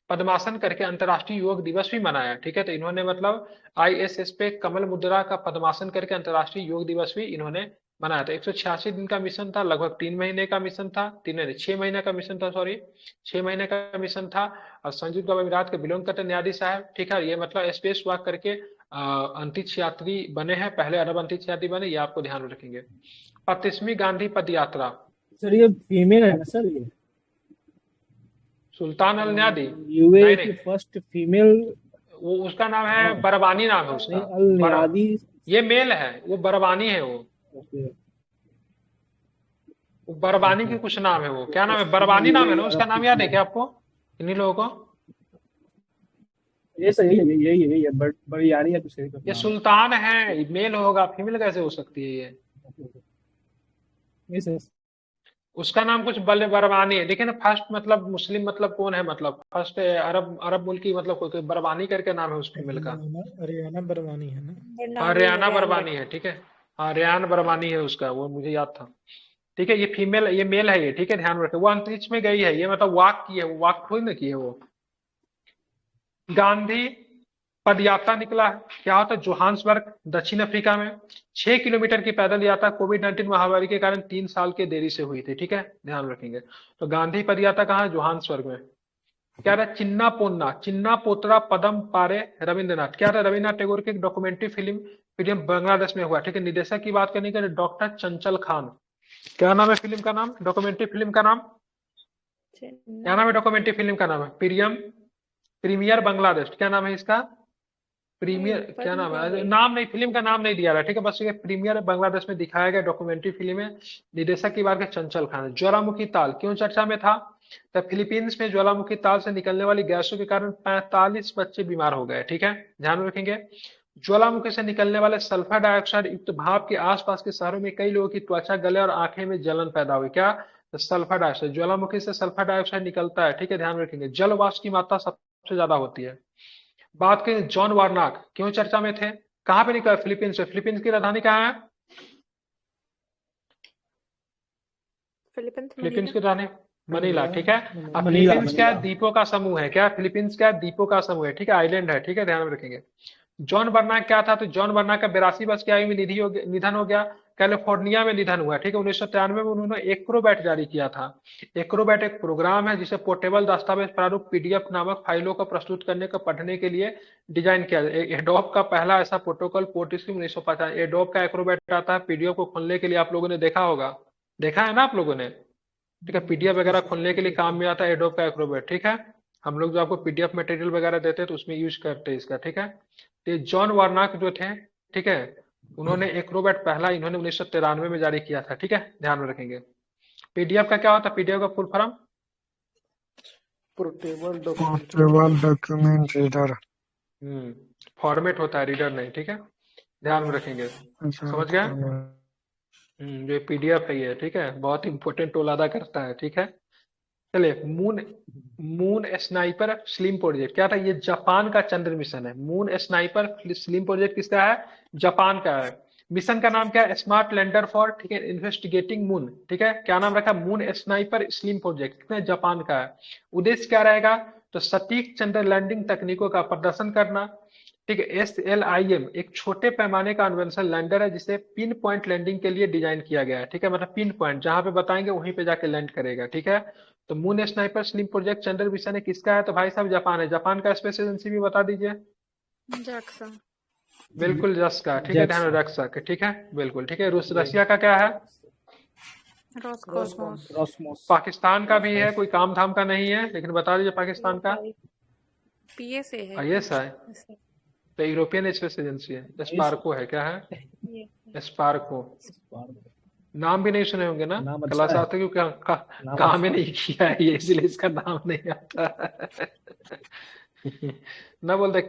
पद्मासन करके अंतर्राष्ट्रीय योग दिवस भी मनाया। ठीक है, तो इन्होंने मतलब आईएसएस पे कमल मुद्रा का पद्मासन करके अंतर्राष्ट्रीय योग दिवस भी इन्होंने मनाया था। 186 दिन का मिशन था, लगभग 3 महीने का मिशन था, 6 महीने का मिशन था, सॉरी 6 महीने का मिशन था। और संयुक्त अरब अमीरात के बिलोंग करते न्यादी साहब। ठीक है, ये मतलब स्पेस वॉक करके अंतरिक्ष यात्री बने हैं, पहले अरब अंतरिक्ष यात्री बने, ये आपको ध्यान में रखेंगे। 35वीं गांधी पद यात्रा। सर ये फीमेल है ना सर? ये सुल्तान अल न्यादी यूएई की फर्स्ट फीमेल, वो उसका नाम है बरबानी, नाम है उसका। अल न्यादी ये मेल है, वो बरबानी है। वो बरबानी के कुछ नाम है, वो क्या नाम है? बरबानी नाम है ना उसका। नाम याद है क्या आपको इन्हीं लोगों को? ये सही है, यही है, बरियानी है कुछ। ये सुल्तान है, मेल होगा, फीमेल कैसे हो सकती है ये? उसका नाम कुछ बरबानी है। देखिए ना, फर्स्ट मतलब मुस्लिम मतलब कौन है, मतलब फर्स्ट अरब मुल्क की, मतलब कोई बरबानी करके नाम है उस फीमेल का। हरियाणा बरवानी है ना? हरियाणा बरबानी है। ठीक है, हरियाणा बरबानी है उसका, वो मुझे याद था। ठीक है, ये फीमेल, ये मेल है ये। ठीक है, ध्यान रखें। वो अंतरिक्ष में गई है, ये मतलब वॉक की है, वो वॉक थोड़ी ना की है वो। गांधी पदयात्रा निकला है। क्या होता है? जोहान्सबर्ग, दक्षिण अफ्रीका में 6 किलोमीटर की पैदल यात्रा कोविड-19 महामारी के कारण 3 साल के देरी से हुई थी। ठीक है, ध्यान रखेंगे। तो गांधी पदयात्रा कहाँ है? जोहान्सबर्ग में। क्या रहा? चिन्ना पोन्ना, चिन्ना पोतरा पदम पारे रविंद्रनाथ। क्या था? रविन्द्रनाथ टैगोर की एक डॉक्यूमेंट्री फिल्म बांग्लादेश में हुआ। ठीक है, निर्देशक की बात करने के डॉक्टर चंचल खान। क्या नाम है फिल्म का नाम? डॉक्यूमेंट्री फिल्म का नाम क्या नाम है? डॉक्यूमेंट्री फिल्म का नाम है प्रीमियर बांग्लादेश। क्या नाम है इसका? प्रीमियर, क्या नाम है? नाम नहीं, फिल्म का नाम नहीं दिया रहा। ठीक है, बस ये प्रीमियर बांग्लादेश में दिखाया गया डॉक्यूमेंट्री फिल्म है। निर्देशक की बात है चंचल खान। ज्वालामुखी ताल क्यों चर्चा में था? तो फिलीपींस में ज्वालामुखी ताल से निकलने वाली गैसों के कारण 45 बच्चे बीमार हो गए। ठीक है, ध्यान में रखेंगे। ज्वालामुखी से निकलने वाले सल्फर डाइऑक्साइड युक्त भाप के आसपास के शहरों में कई लोगों की त्वचा, गले और आंखें में जलन पैदा हुई। क्या? तो सल्फर डाइऑक्साइड, ज्वालामुखी से सल्फर डाइऑक्साइड निकलता है। ठीक है, ध्यान रखेंगे। जल वाष्प की मात्रा सबसे ज्यादा होती है। बात करें जॉन वार्नॉक क्यों चर्चा में थे? कहां पे निकला? फिलीपींस से। फिलीपींस की राजधानी कहाँ है? फिलीपींस की राजधानी मनीला। ठीक है, अब फिलीपींस क्या है? द्वीपों का समूह है। क्या? फिलीपींस क्या है? द्वीपों का समूह है। ठीक है, आइलैंड है। ठीक है, ध्यान में रखेंगे। जॉन वार्नॉक क्या था? तो जॉन वार्नॉक का 82 वर्ष की आयु में निधन हो गया। कैलिफोर्निया में निधन हुआ। ठीक है, 1993 में उन्होंने एक्रोबैट जारी किया था। एक्रोबैट एक प्रोग्राम है जिसे पोर्टेबल दस्तावेज प्रारूप पीडीएफ नामक फाइलों को प्रस्तुत करने को पढ़ने के लिए डिजाइन किया। एडोब का पहला ऐसा प्रोटोकॉल पोर्ट स्क्रीन 1950। एडोब का एक्रोबैट आता है पीडीएफ को खोलने के लिए, आप लोगों ने देखा होगा, देखा है ना आप लोगों ने? ठीक है, पीडीएफ वगैरह खोलने के लिए काम में आता है एडोब का एक्रोबैट। ठीक है, हम लोग जो आपको पीडीएफ मटेरियल वगैरह देते हैं तो उसमें यूज करते हैं इसका। ठीक है, तो जॉन वार्नॉक जो थे, ठीक है, उन्होंने एक्रोबैट पहला इन्होंने 1993 में जारी किया था। ठीक है, ध्यान में रखेंगे। पीडीएफ का क्या होता है? पीडीएफ का full form portable document reader. Format होता है, रीडर नहीं। ठीक है, ध्यान में रखेंगे। समझ गए? जो पीडीएफ है ये, ठीक है, बहुत इंपॉर्टेंट रोल अदा करता है। ठीक है, चलिए। मून स्नाइपर स्लिम प्रोजेक्ट क्या था? ये जापान का चंद्र मिशन है। मून स्नाइपर स्लिम प्रोजेक्ट किसका है? जापान का है। मिशन का नाम क्या है? स्मार्ट लैंडर फॉर, ठीक है, इन्वेस्टिगेटिंग मून। ठीक है, क्या नाम रखा? मून स्नाइपर स्लिम प्रोजेक्ट, कितने? जापान का है। उद्देश्य क्या रहेगा? तो सटीक चंद्र लैंडिंग तकनीकों का प्रदर्शन करना। ठीक है, SLIM एक छोटे पैमाने का अन्वेषण लैंडर है जिसे पिन पॉइंट लैंडिंग के लिए डिजाइन किया गया है। ठीक है, मतलब पिन पॉइंट जहां पे बताएंगे वहीं पे जाके लैंड करेगा। ठीक है, तो मून स्नाइपर स्लिम प्रोजेक्ट चंद्र मिशन है किसका है? तो भाई साहब जापान है। जापान का स्पेस एजेंसी भी बता दीजिए। जाक्सा। बिल्कुल जस का, ठीक है, ध्यान जैक्सा। रख सके, ठीक है, बिल्कुल ठीक है। रसिया का क्या है? रॉसकॉस्मोस। रॉसमोस। पाकिस्तान का भी है, कोई काम धाम का नहीं है, लेकिन बता दीजिए पाकिस्तान का। पीएसए है आईएसआई ऐसे। तो यूरोपियन स्पेस एजेंसी है। स्पार्को है, क्या है? ये स्पार्को। नाम भी नहीं सुने होंगे ना नाम कला अच्छा है। साहब, क्योंकि नाम काम ही अच्छा है। नहीं किया है ये, इसलिए इसका नाम नहीं आता। न बोलते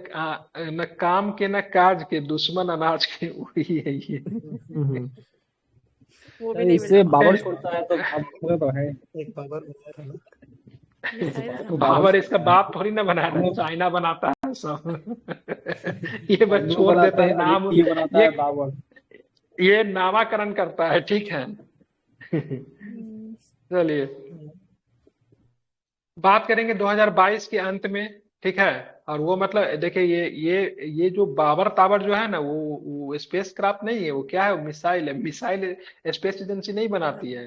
न काम के न काज के, दुश्मन अनाज के, वही है ये। वो भी नहीं इससे मिला। बाबर छोड़ता है तो बाबर तो है। एक बाबर बनाया था ना। ये शायद तो जापान। बाबर बाबर इसका छोड़ता है। बाप थोड़ी ना बनाया था, हम लोग चाइना बनाता है सब। ये बस लोग छोड़ बनाते देता हैं है और नाम। ये बनाता ये है बाबर। ये नामाकरण करता है, ठीक है। चलिए बात करेंगे 2022 के अंत में, ठीक है। और वो मतलब देखिए ये जो बाबर ताबर जो है ना, वो स्पेस क्राफ्ट नहीं है, वो क्या है? वो मिसाइल है। मिसाइल स्पेस एजेंसी नहीं बनाती है,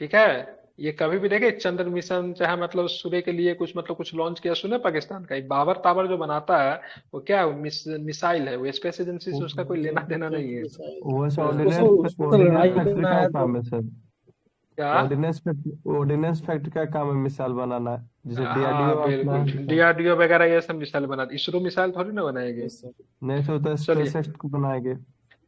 ठीक है। ये कभी भी देखे चंद्र मिशन चाहे मतलब सूर्य के लिए कुछ मतलब कुछ लॉन्च किया सुने पाकिस्तान का? ये बाबर ताबर जो बनाता है वो क्या है? वो मिसाइल है। वो स्पेस एजेंसी से उसका कोई लेना देना नहीं है। वो हाँ। उसको तो लड़ाई ऑर्डिनेंस फैक्ट्री करना का है काम तो है सर। क्या? ऑर्डिनेंस फैक्ट्री का काम है मिसाइल बनाना, जैसे हाँ डीआरडीओ अपना बिल्कुल, है। डीआरडीओ वगैरह ये सब मिसाइल बना, इसरो मिसाइल थोड़ी ना बनाएंगे। Yes sir. नहीं से होता है चलिए स्पेस एक्स को बनाएंगे।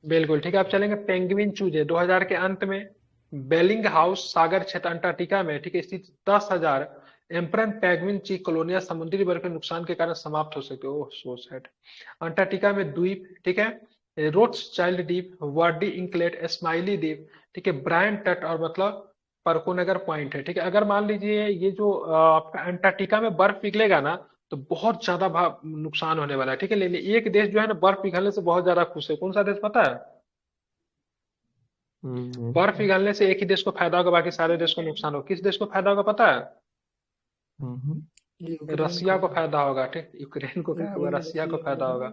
बिल्कुल ठीक है। अब चलेंगे पेंगुइन चूजे 2000 के अंत में बेलिंग हाउस सागर क्षेत्र अंटार्कटिका में, ठीक है, स्थित 10,000 एम्परन पेंगुइन ची कॉलोनियां समुद्री बर्फ के नुकसान के कारण समाप्त हो सकते हो। So sad. अंटार्कटिका में द्वीप, ठीक है, रोड्स चाइल्ड द्वीप, वर्डी इंकलेट, स्माइली द्वीप, ठीक है, ब्रायन तट और मतलब परकोनगर पॉइंट है, ठीक है। अगर मान लीजिए ये जो आपका अंटार्कटिका में बर्फ पिघलेगा ना, तो बहुत ज्यादा नुकसान होने वाला है, ठीक है। लेकिन एक देश जो है ना बर्फ पिघलने से बहुत ज्यादा खुश है। कौन सा देश पता है? बर्फ पिघलने से एक ही देश को फायदा होगा, बाकी सारे देश को नुकसान होगा। किस देश को फायदा होगा पता है? रसिया को फायदा होगा, ठीक। यूक्रेन को क्या होगा? रसिया को फायदा होगा।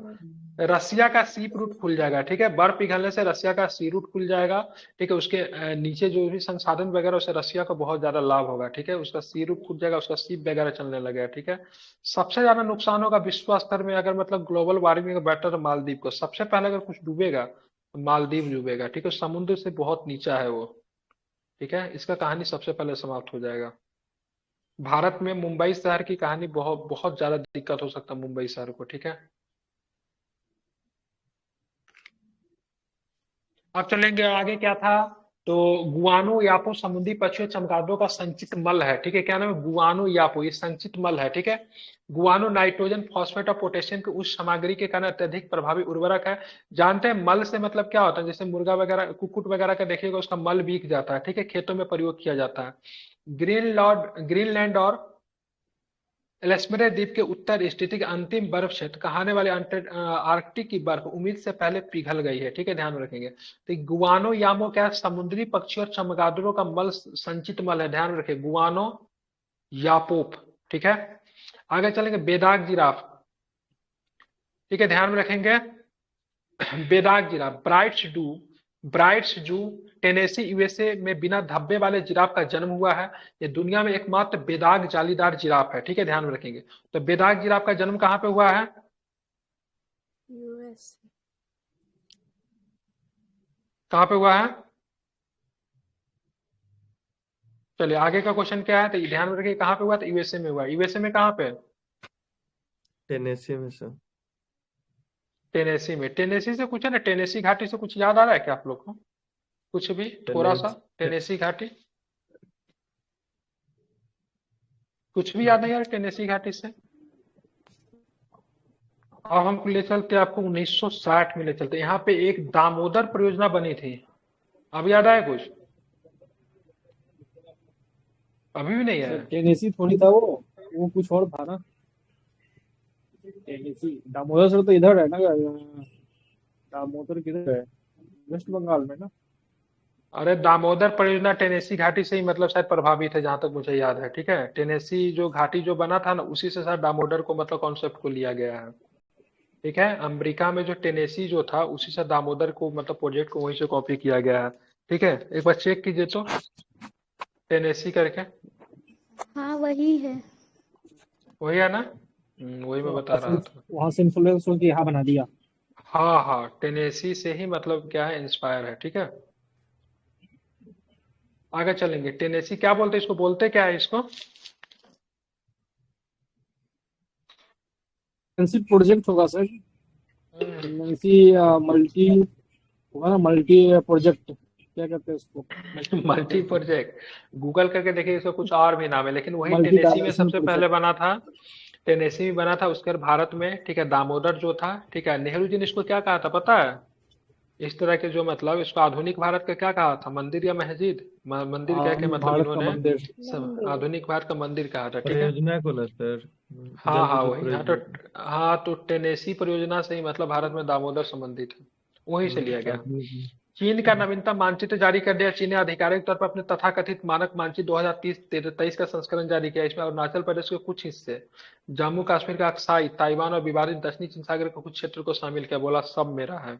रसिया का सी रूट खुल जाएगा, ठीक है। बर्फ पिघलने से रसिया का सी रूट खुल जाएगा, ठीक है। उसके नीचे जो भी संसाधन वगैरह, उससे रसिया को बहुत ज्यादा लाभ होगा, ठीक है। उसका सी रूट खुल जाएगा, उसका सीप वगैरह चलने लगेगा, ठीक है। सबसे ज्यादा नुकसान होगा विश्व स्तर में, अगर मतलब ग्लोबल वार्मिंग बेटर, मालदीव को सबसे पहले अगर कुछ डूबेगा तो मालदीव डूबेगा, ठीक है। समुद्र से बहुत नीचा है वो, ठीक है। इसका कहानी सबसे पहले समाप्त हो जाएगा। भारत में मुंबई शहर की कहानी बहुत बहुत ज्यादा दिक्कत हो सकता है मुंबई शहर को, ठीक है। अब चलेंगे आगे, क्या था? तो गुआनो यापो समुद्री पक्षियों चमगादड़ों का संचित मल है, ठीक है। क्या नाम है? गुआनो यापो, ये संचित मल है, ठीक है। गुआनो नाइट्रोजन फॉस्फेट और पोटेशियम की उच्च सामग्री के कारण अत्यधिक प्रभावी उर्वरक है। जानते हैं मल से मतलब क्या होता है? जैसे मुर्गा वगैरह कुक्कुट वगैरह का देखिएगा, उसका मल बिक जाता है, ठीक है, खेतों में प्रयोग किया जाता है। ग्रीनलैंड और एलस्मेरे द्वीप के उत्तर स्थित अंतिम बर्फ क्षेत्र कहाने वाले आर्कटिक की बर्फ उम्मीद से पहले पिघल गई है, ठीक है, ध्यान में रखेंगे। तो गुआनो यामो क्या है? समुद्री पक्षियों और चमगादड़ों का मल, संचित मल है, ध्यान रखें, गुआनो यापोप, ठीक है। आगे चलेंगे बेदाग जिराफ, ठीक है, ध्यान में रखेंगे। बेदाग जिराफ, ब्राइट्स जू टेनेसी यूएसए में बिना धब्बे वाले जिराफ का जन्म हुआ है। ये दुनिया में एकमात्र बेदाग जालीदार जिराफ है, ठीक है, ध्यान में रखेंगे। तो बेदाग जिराफ का जन्म कहाँ पे हुआ है? यूएस। कहाँ पे हुआ है? चलिए आगे का क्वेश्चन क्या है, तो ध्यान में रखिए कहाँ पे हुआ? तो यूएसए में हुआ। यूएसए में कहाँ पे? टेनेसी में सर। टेनेसी में। टेनेसी से कुछ है ना, टेनेसी घाटी से कुछ याद आ रहा है क्या आप लोग को? कुछ भी थोड़ा सा टेनेसी घाटी, कुछ भी याद नहीं यार टेनेसी घाटी से? अब हमको ले चलते आपको 1960 में ले चलते। यहाँ पे एक दामोदर परियोजना बनी थी, अब याद आया कुछ? अभी भी नहीं सर आया? टेनेसी थोड़ी था वो कुछ और था ना। टेनेसी दामोदर सर तो इधर है ना। दामोदर किधर है? वेस्ट बंगाल में ना। अरे दामोदर परियोजना टेनेसी घाटी से ही मतलब शायद प्रभावित है, जहां तक मुझे याद है, ठीक है। टेनेसी जो घाटी जो बना था ना, उसी से शायद दामोदर को मतलब कॉन्सेप्ट को लिया गया है, ठीक है। अमेरिका में जो टेनेसी जो था, उसी से दामोदर को मतलब प्रोजेक्ट को वहीं से कॉपी किया गया है, ठीक है। एक बार चेक कीजिए तो टेनेसी करके। हाँ वही है। वही है ना? वही मैं बता रहा था। वहां से इन्फ्लुएंस होकर यहाँ बना दिया। हाँ हाँ, टेनेसी से ही मतलब क्या है, इंस्पायर है, ठीक है। आगे चलेंगे। टेनेसी क्या बोलते हैं इसको, बोलते क्या है इसको? प्रोजेक्ट होगा सर। एमएनसी मल्टी होगा ना, मल्टी प्रोजेक्ट क्या कहते हैं उसको, मल्टी प्रोजेक्ट। गूगल करके देखिए, इसका कुछ और भी नाम है, लेकिन वही मल्टी टेनेसी में डायमेंशनल सबसे पहले प्रोजेक्ट। बना था। टेनेसी में बना था, उसके बाद भारत में, ठीक है, दामोदर जो था, ठीक है, नेहरू जी ने इसको क्या कहा था पता है? इस तरह के जो मतलब इसको आधुनिक भारत का क्या कहा था, मंदिर या मस्जिद? मंदिर कह के मतलब भारत का इन्होंने मंदिर। सब आधुनिक भारत का मंदिर कहा था, ठीक है। परियोजना को ना सर, हाँ जल हाँ, विद्युत वही। परियोजना। हाँ तो टेनेसी परियोजना से ही मतलब भारत में दामोदर संबंधित है, वहीं से लिया गया। आधुनिक। चीन का नवीनतम मानचित्र जारी कर दिया। चीन ने आधिकारिक तौर पर अपने तथाकथित मानक मानचित्र 2023 का संस्करण जारी किया। इसमें अरुणाचल प्रदेश के कुछ हिस्से, जम्मू कश्मीर का अक्साई, ताइवान और विवादित दक्षिणी चीन सागर के कुछ क्षेत्र को शामिल किया। बोला सब मेरा है,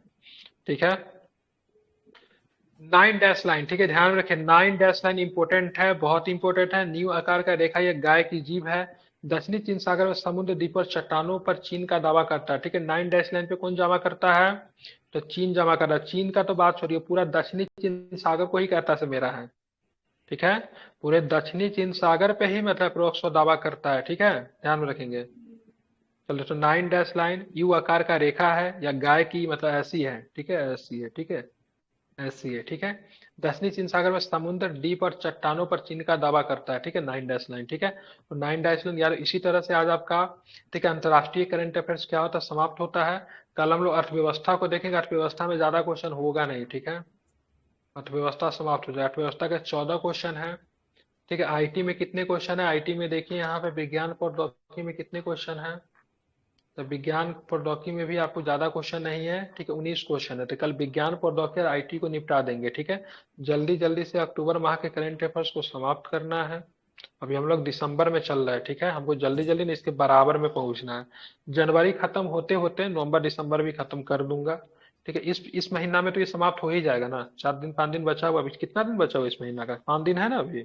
ठीक है। 9 डैश लाइन, ठीक है, ध्यान में रखें। 9 डैश लाइन इंपोर्टेंट है, बहुत इंपोर्टेंट है। न्यू आकार का रेखा, ये गाय की जीभ है। दक्षिणी चीन सागर में समुद्र द्वीप और चट्टानों पर चीन का दावा करता है, ठीक है। 9 डैश लाइन पे कौन जमा करता है? तो चीन जमा कर रहा है। चीन का तो बात छोड़िए, पूरा दक्षिणी चीन सागर को ही कहता है मेरा है, ठीक है। पूरे दक्षिणी चीन सागर पे ही मतलब अप्रोक्स दावा करता है, ठीक है, ध्यान में रखेंगे। चलो, तो 9 डैश लाइन यू आकार का रेखा है, या गाय की मतलब ऐसी है, ठीक है, ऐसी है, ठीक है, ऐसी है, ठीक है। दक्षिणी चीन सागर में समुद्र द्वीप और चट्टानों पर चीन का दावा करता है, ठीक है। 9 डैश लाइन, ठीक है। तो 9 डैश लाइन यार, इसी तरह से आज आपका, ठीक है, अंतर्राष्ट्रीय करंट अफेयर्स क्या होता है, समाप्त होता है। कल हम लोग अर्थव्यवस्था को देखेंगे। अर्थव्यवस्था में ज्यादा क्वेश्चन होगा नहीं, ठीक है। अर्थव्यवस्था समाप्त हो जाए। अर्थव्यवस्था के 14 क्वेश्चन है, ठीक है। आईटी में कितने क्वेश्चन है? आईटी में देखिए यहाँ पे विज्ञान प्रौद्योगिकी में कितने क्वेश्चन है? तो विज्ञान प्रौद्योगिकी में भी आपको ज्यादा क्वेश्चन नहीं है, ठीक है, 19 क्वेश्चन है। तो कल विज्ञान प्रौद्योगिकी और आईटी को निपटा देंगे, ठीक है। जल्दी जल्दी से अक्टूबर माह के करंट अफेयर्स को समाप्त करना है। अभी हम लोग दिसंबर में चल रहे हैं, ठीक है। हमको जल्दी जल्दी नहीं, इसके बराबर में पहुंचना है। जनवरी खत्म होते होते नवंबर दिसंबर भी खत्म कर दूंगा, ठीक है। इस महीना में तो ये समाप्त हो ही जाएगा ना। 4 दिन 5 दिन बचा हुआ, अभी कितना दिन बचा हुआ इस महीना का? 5 दिन है ना अभी।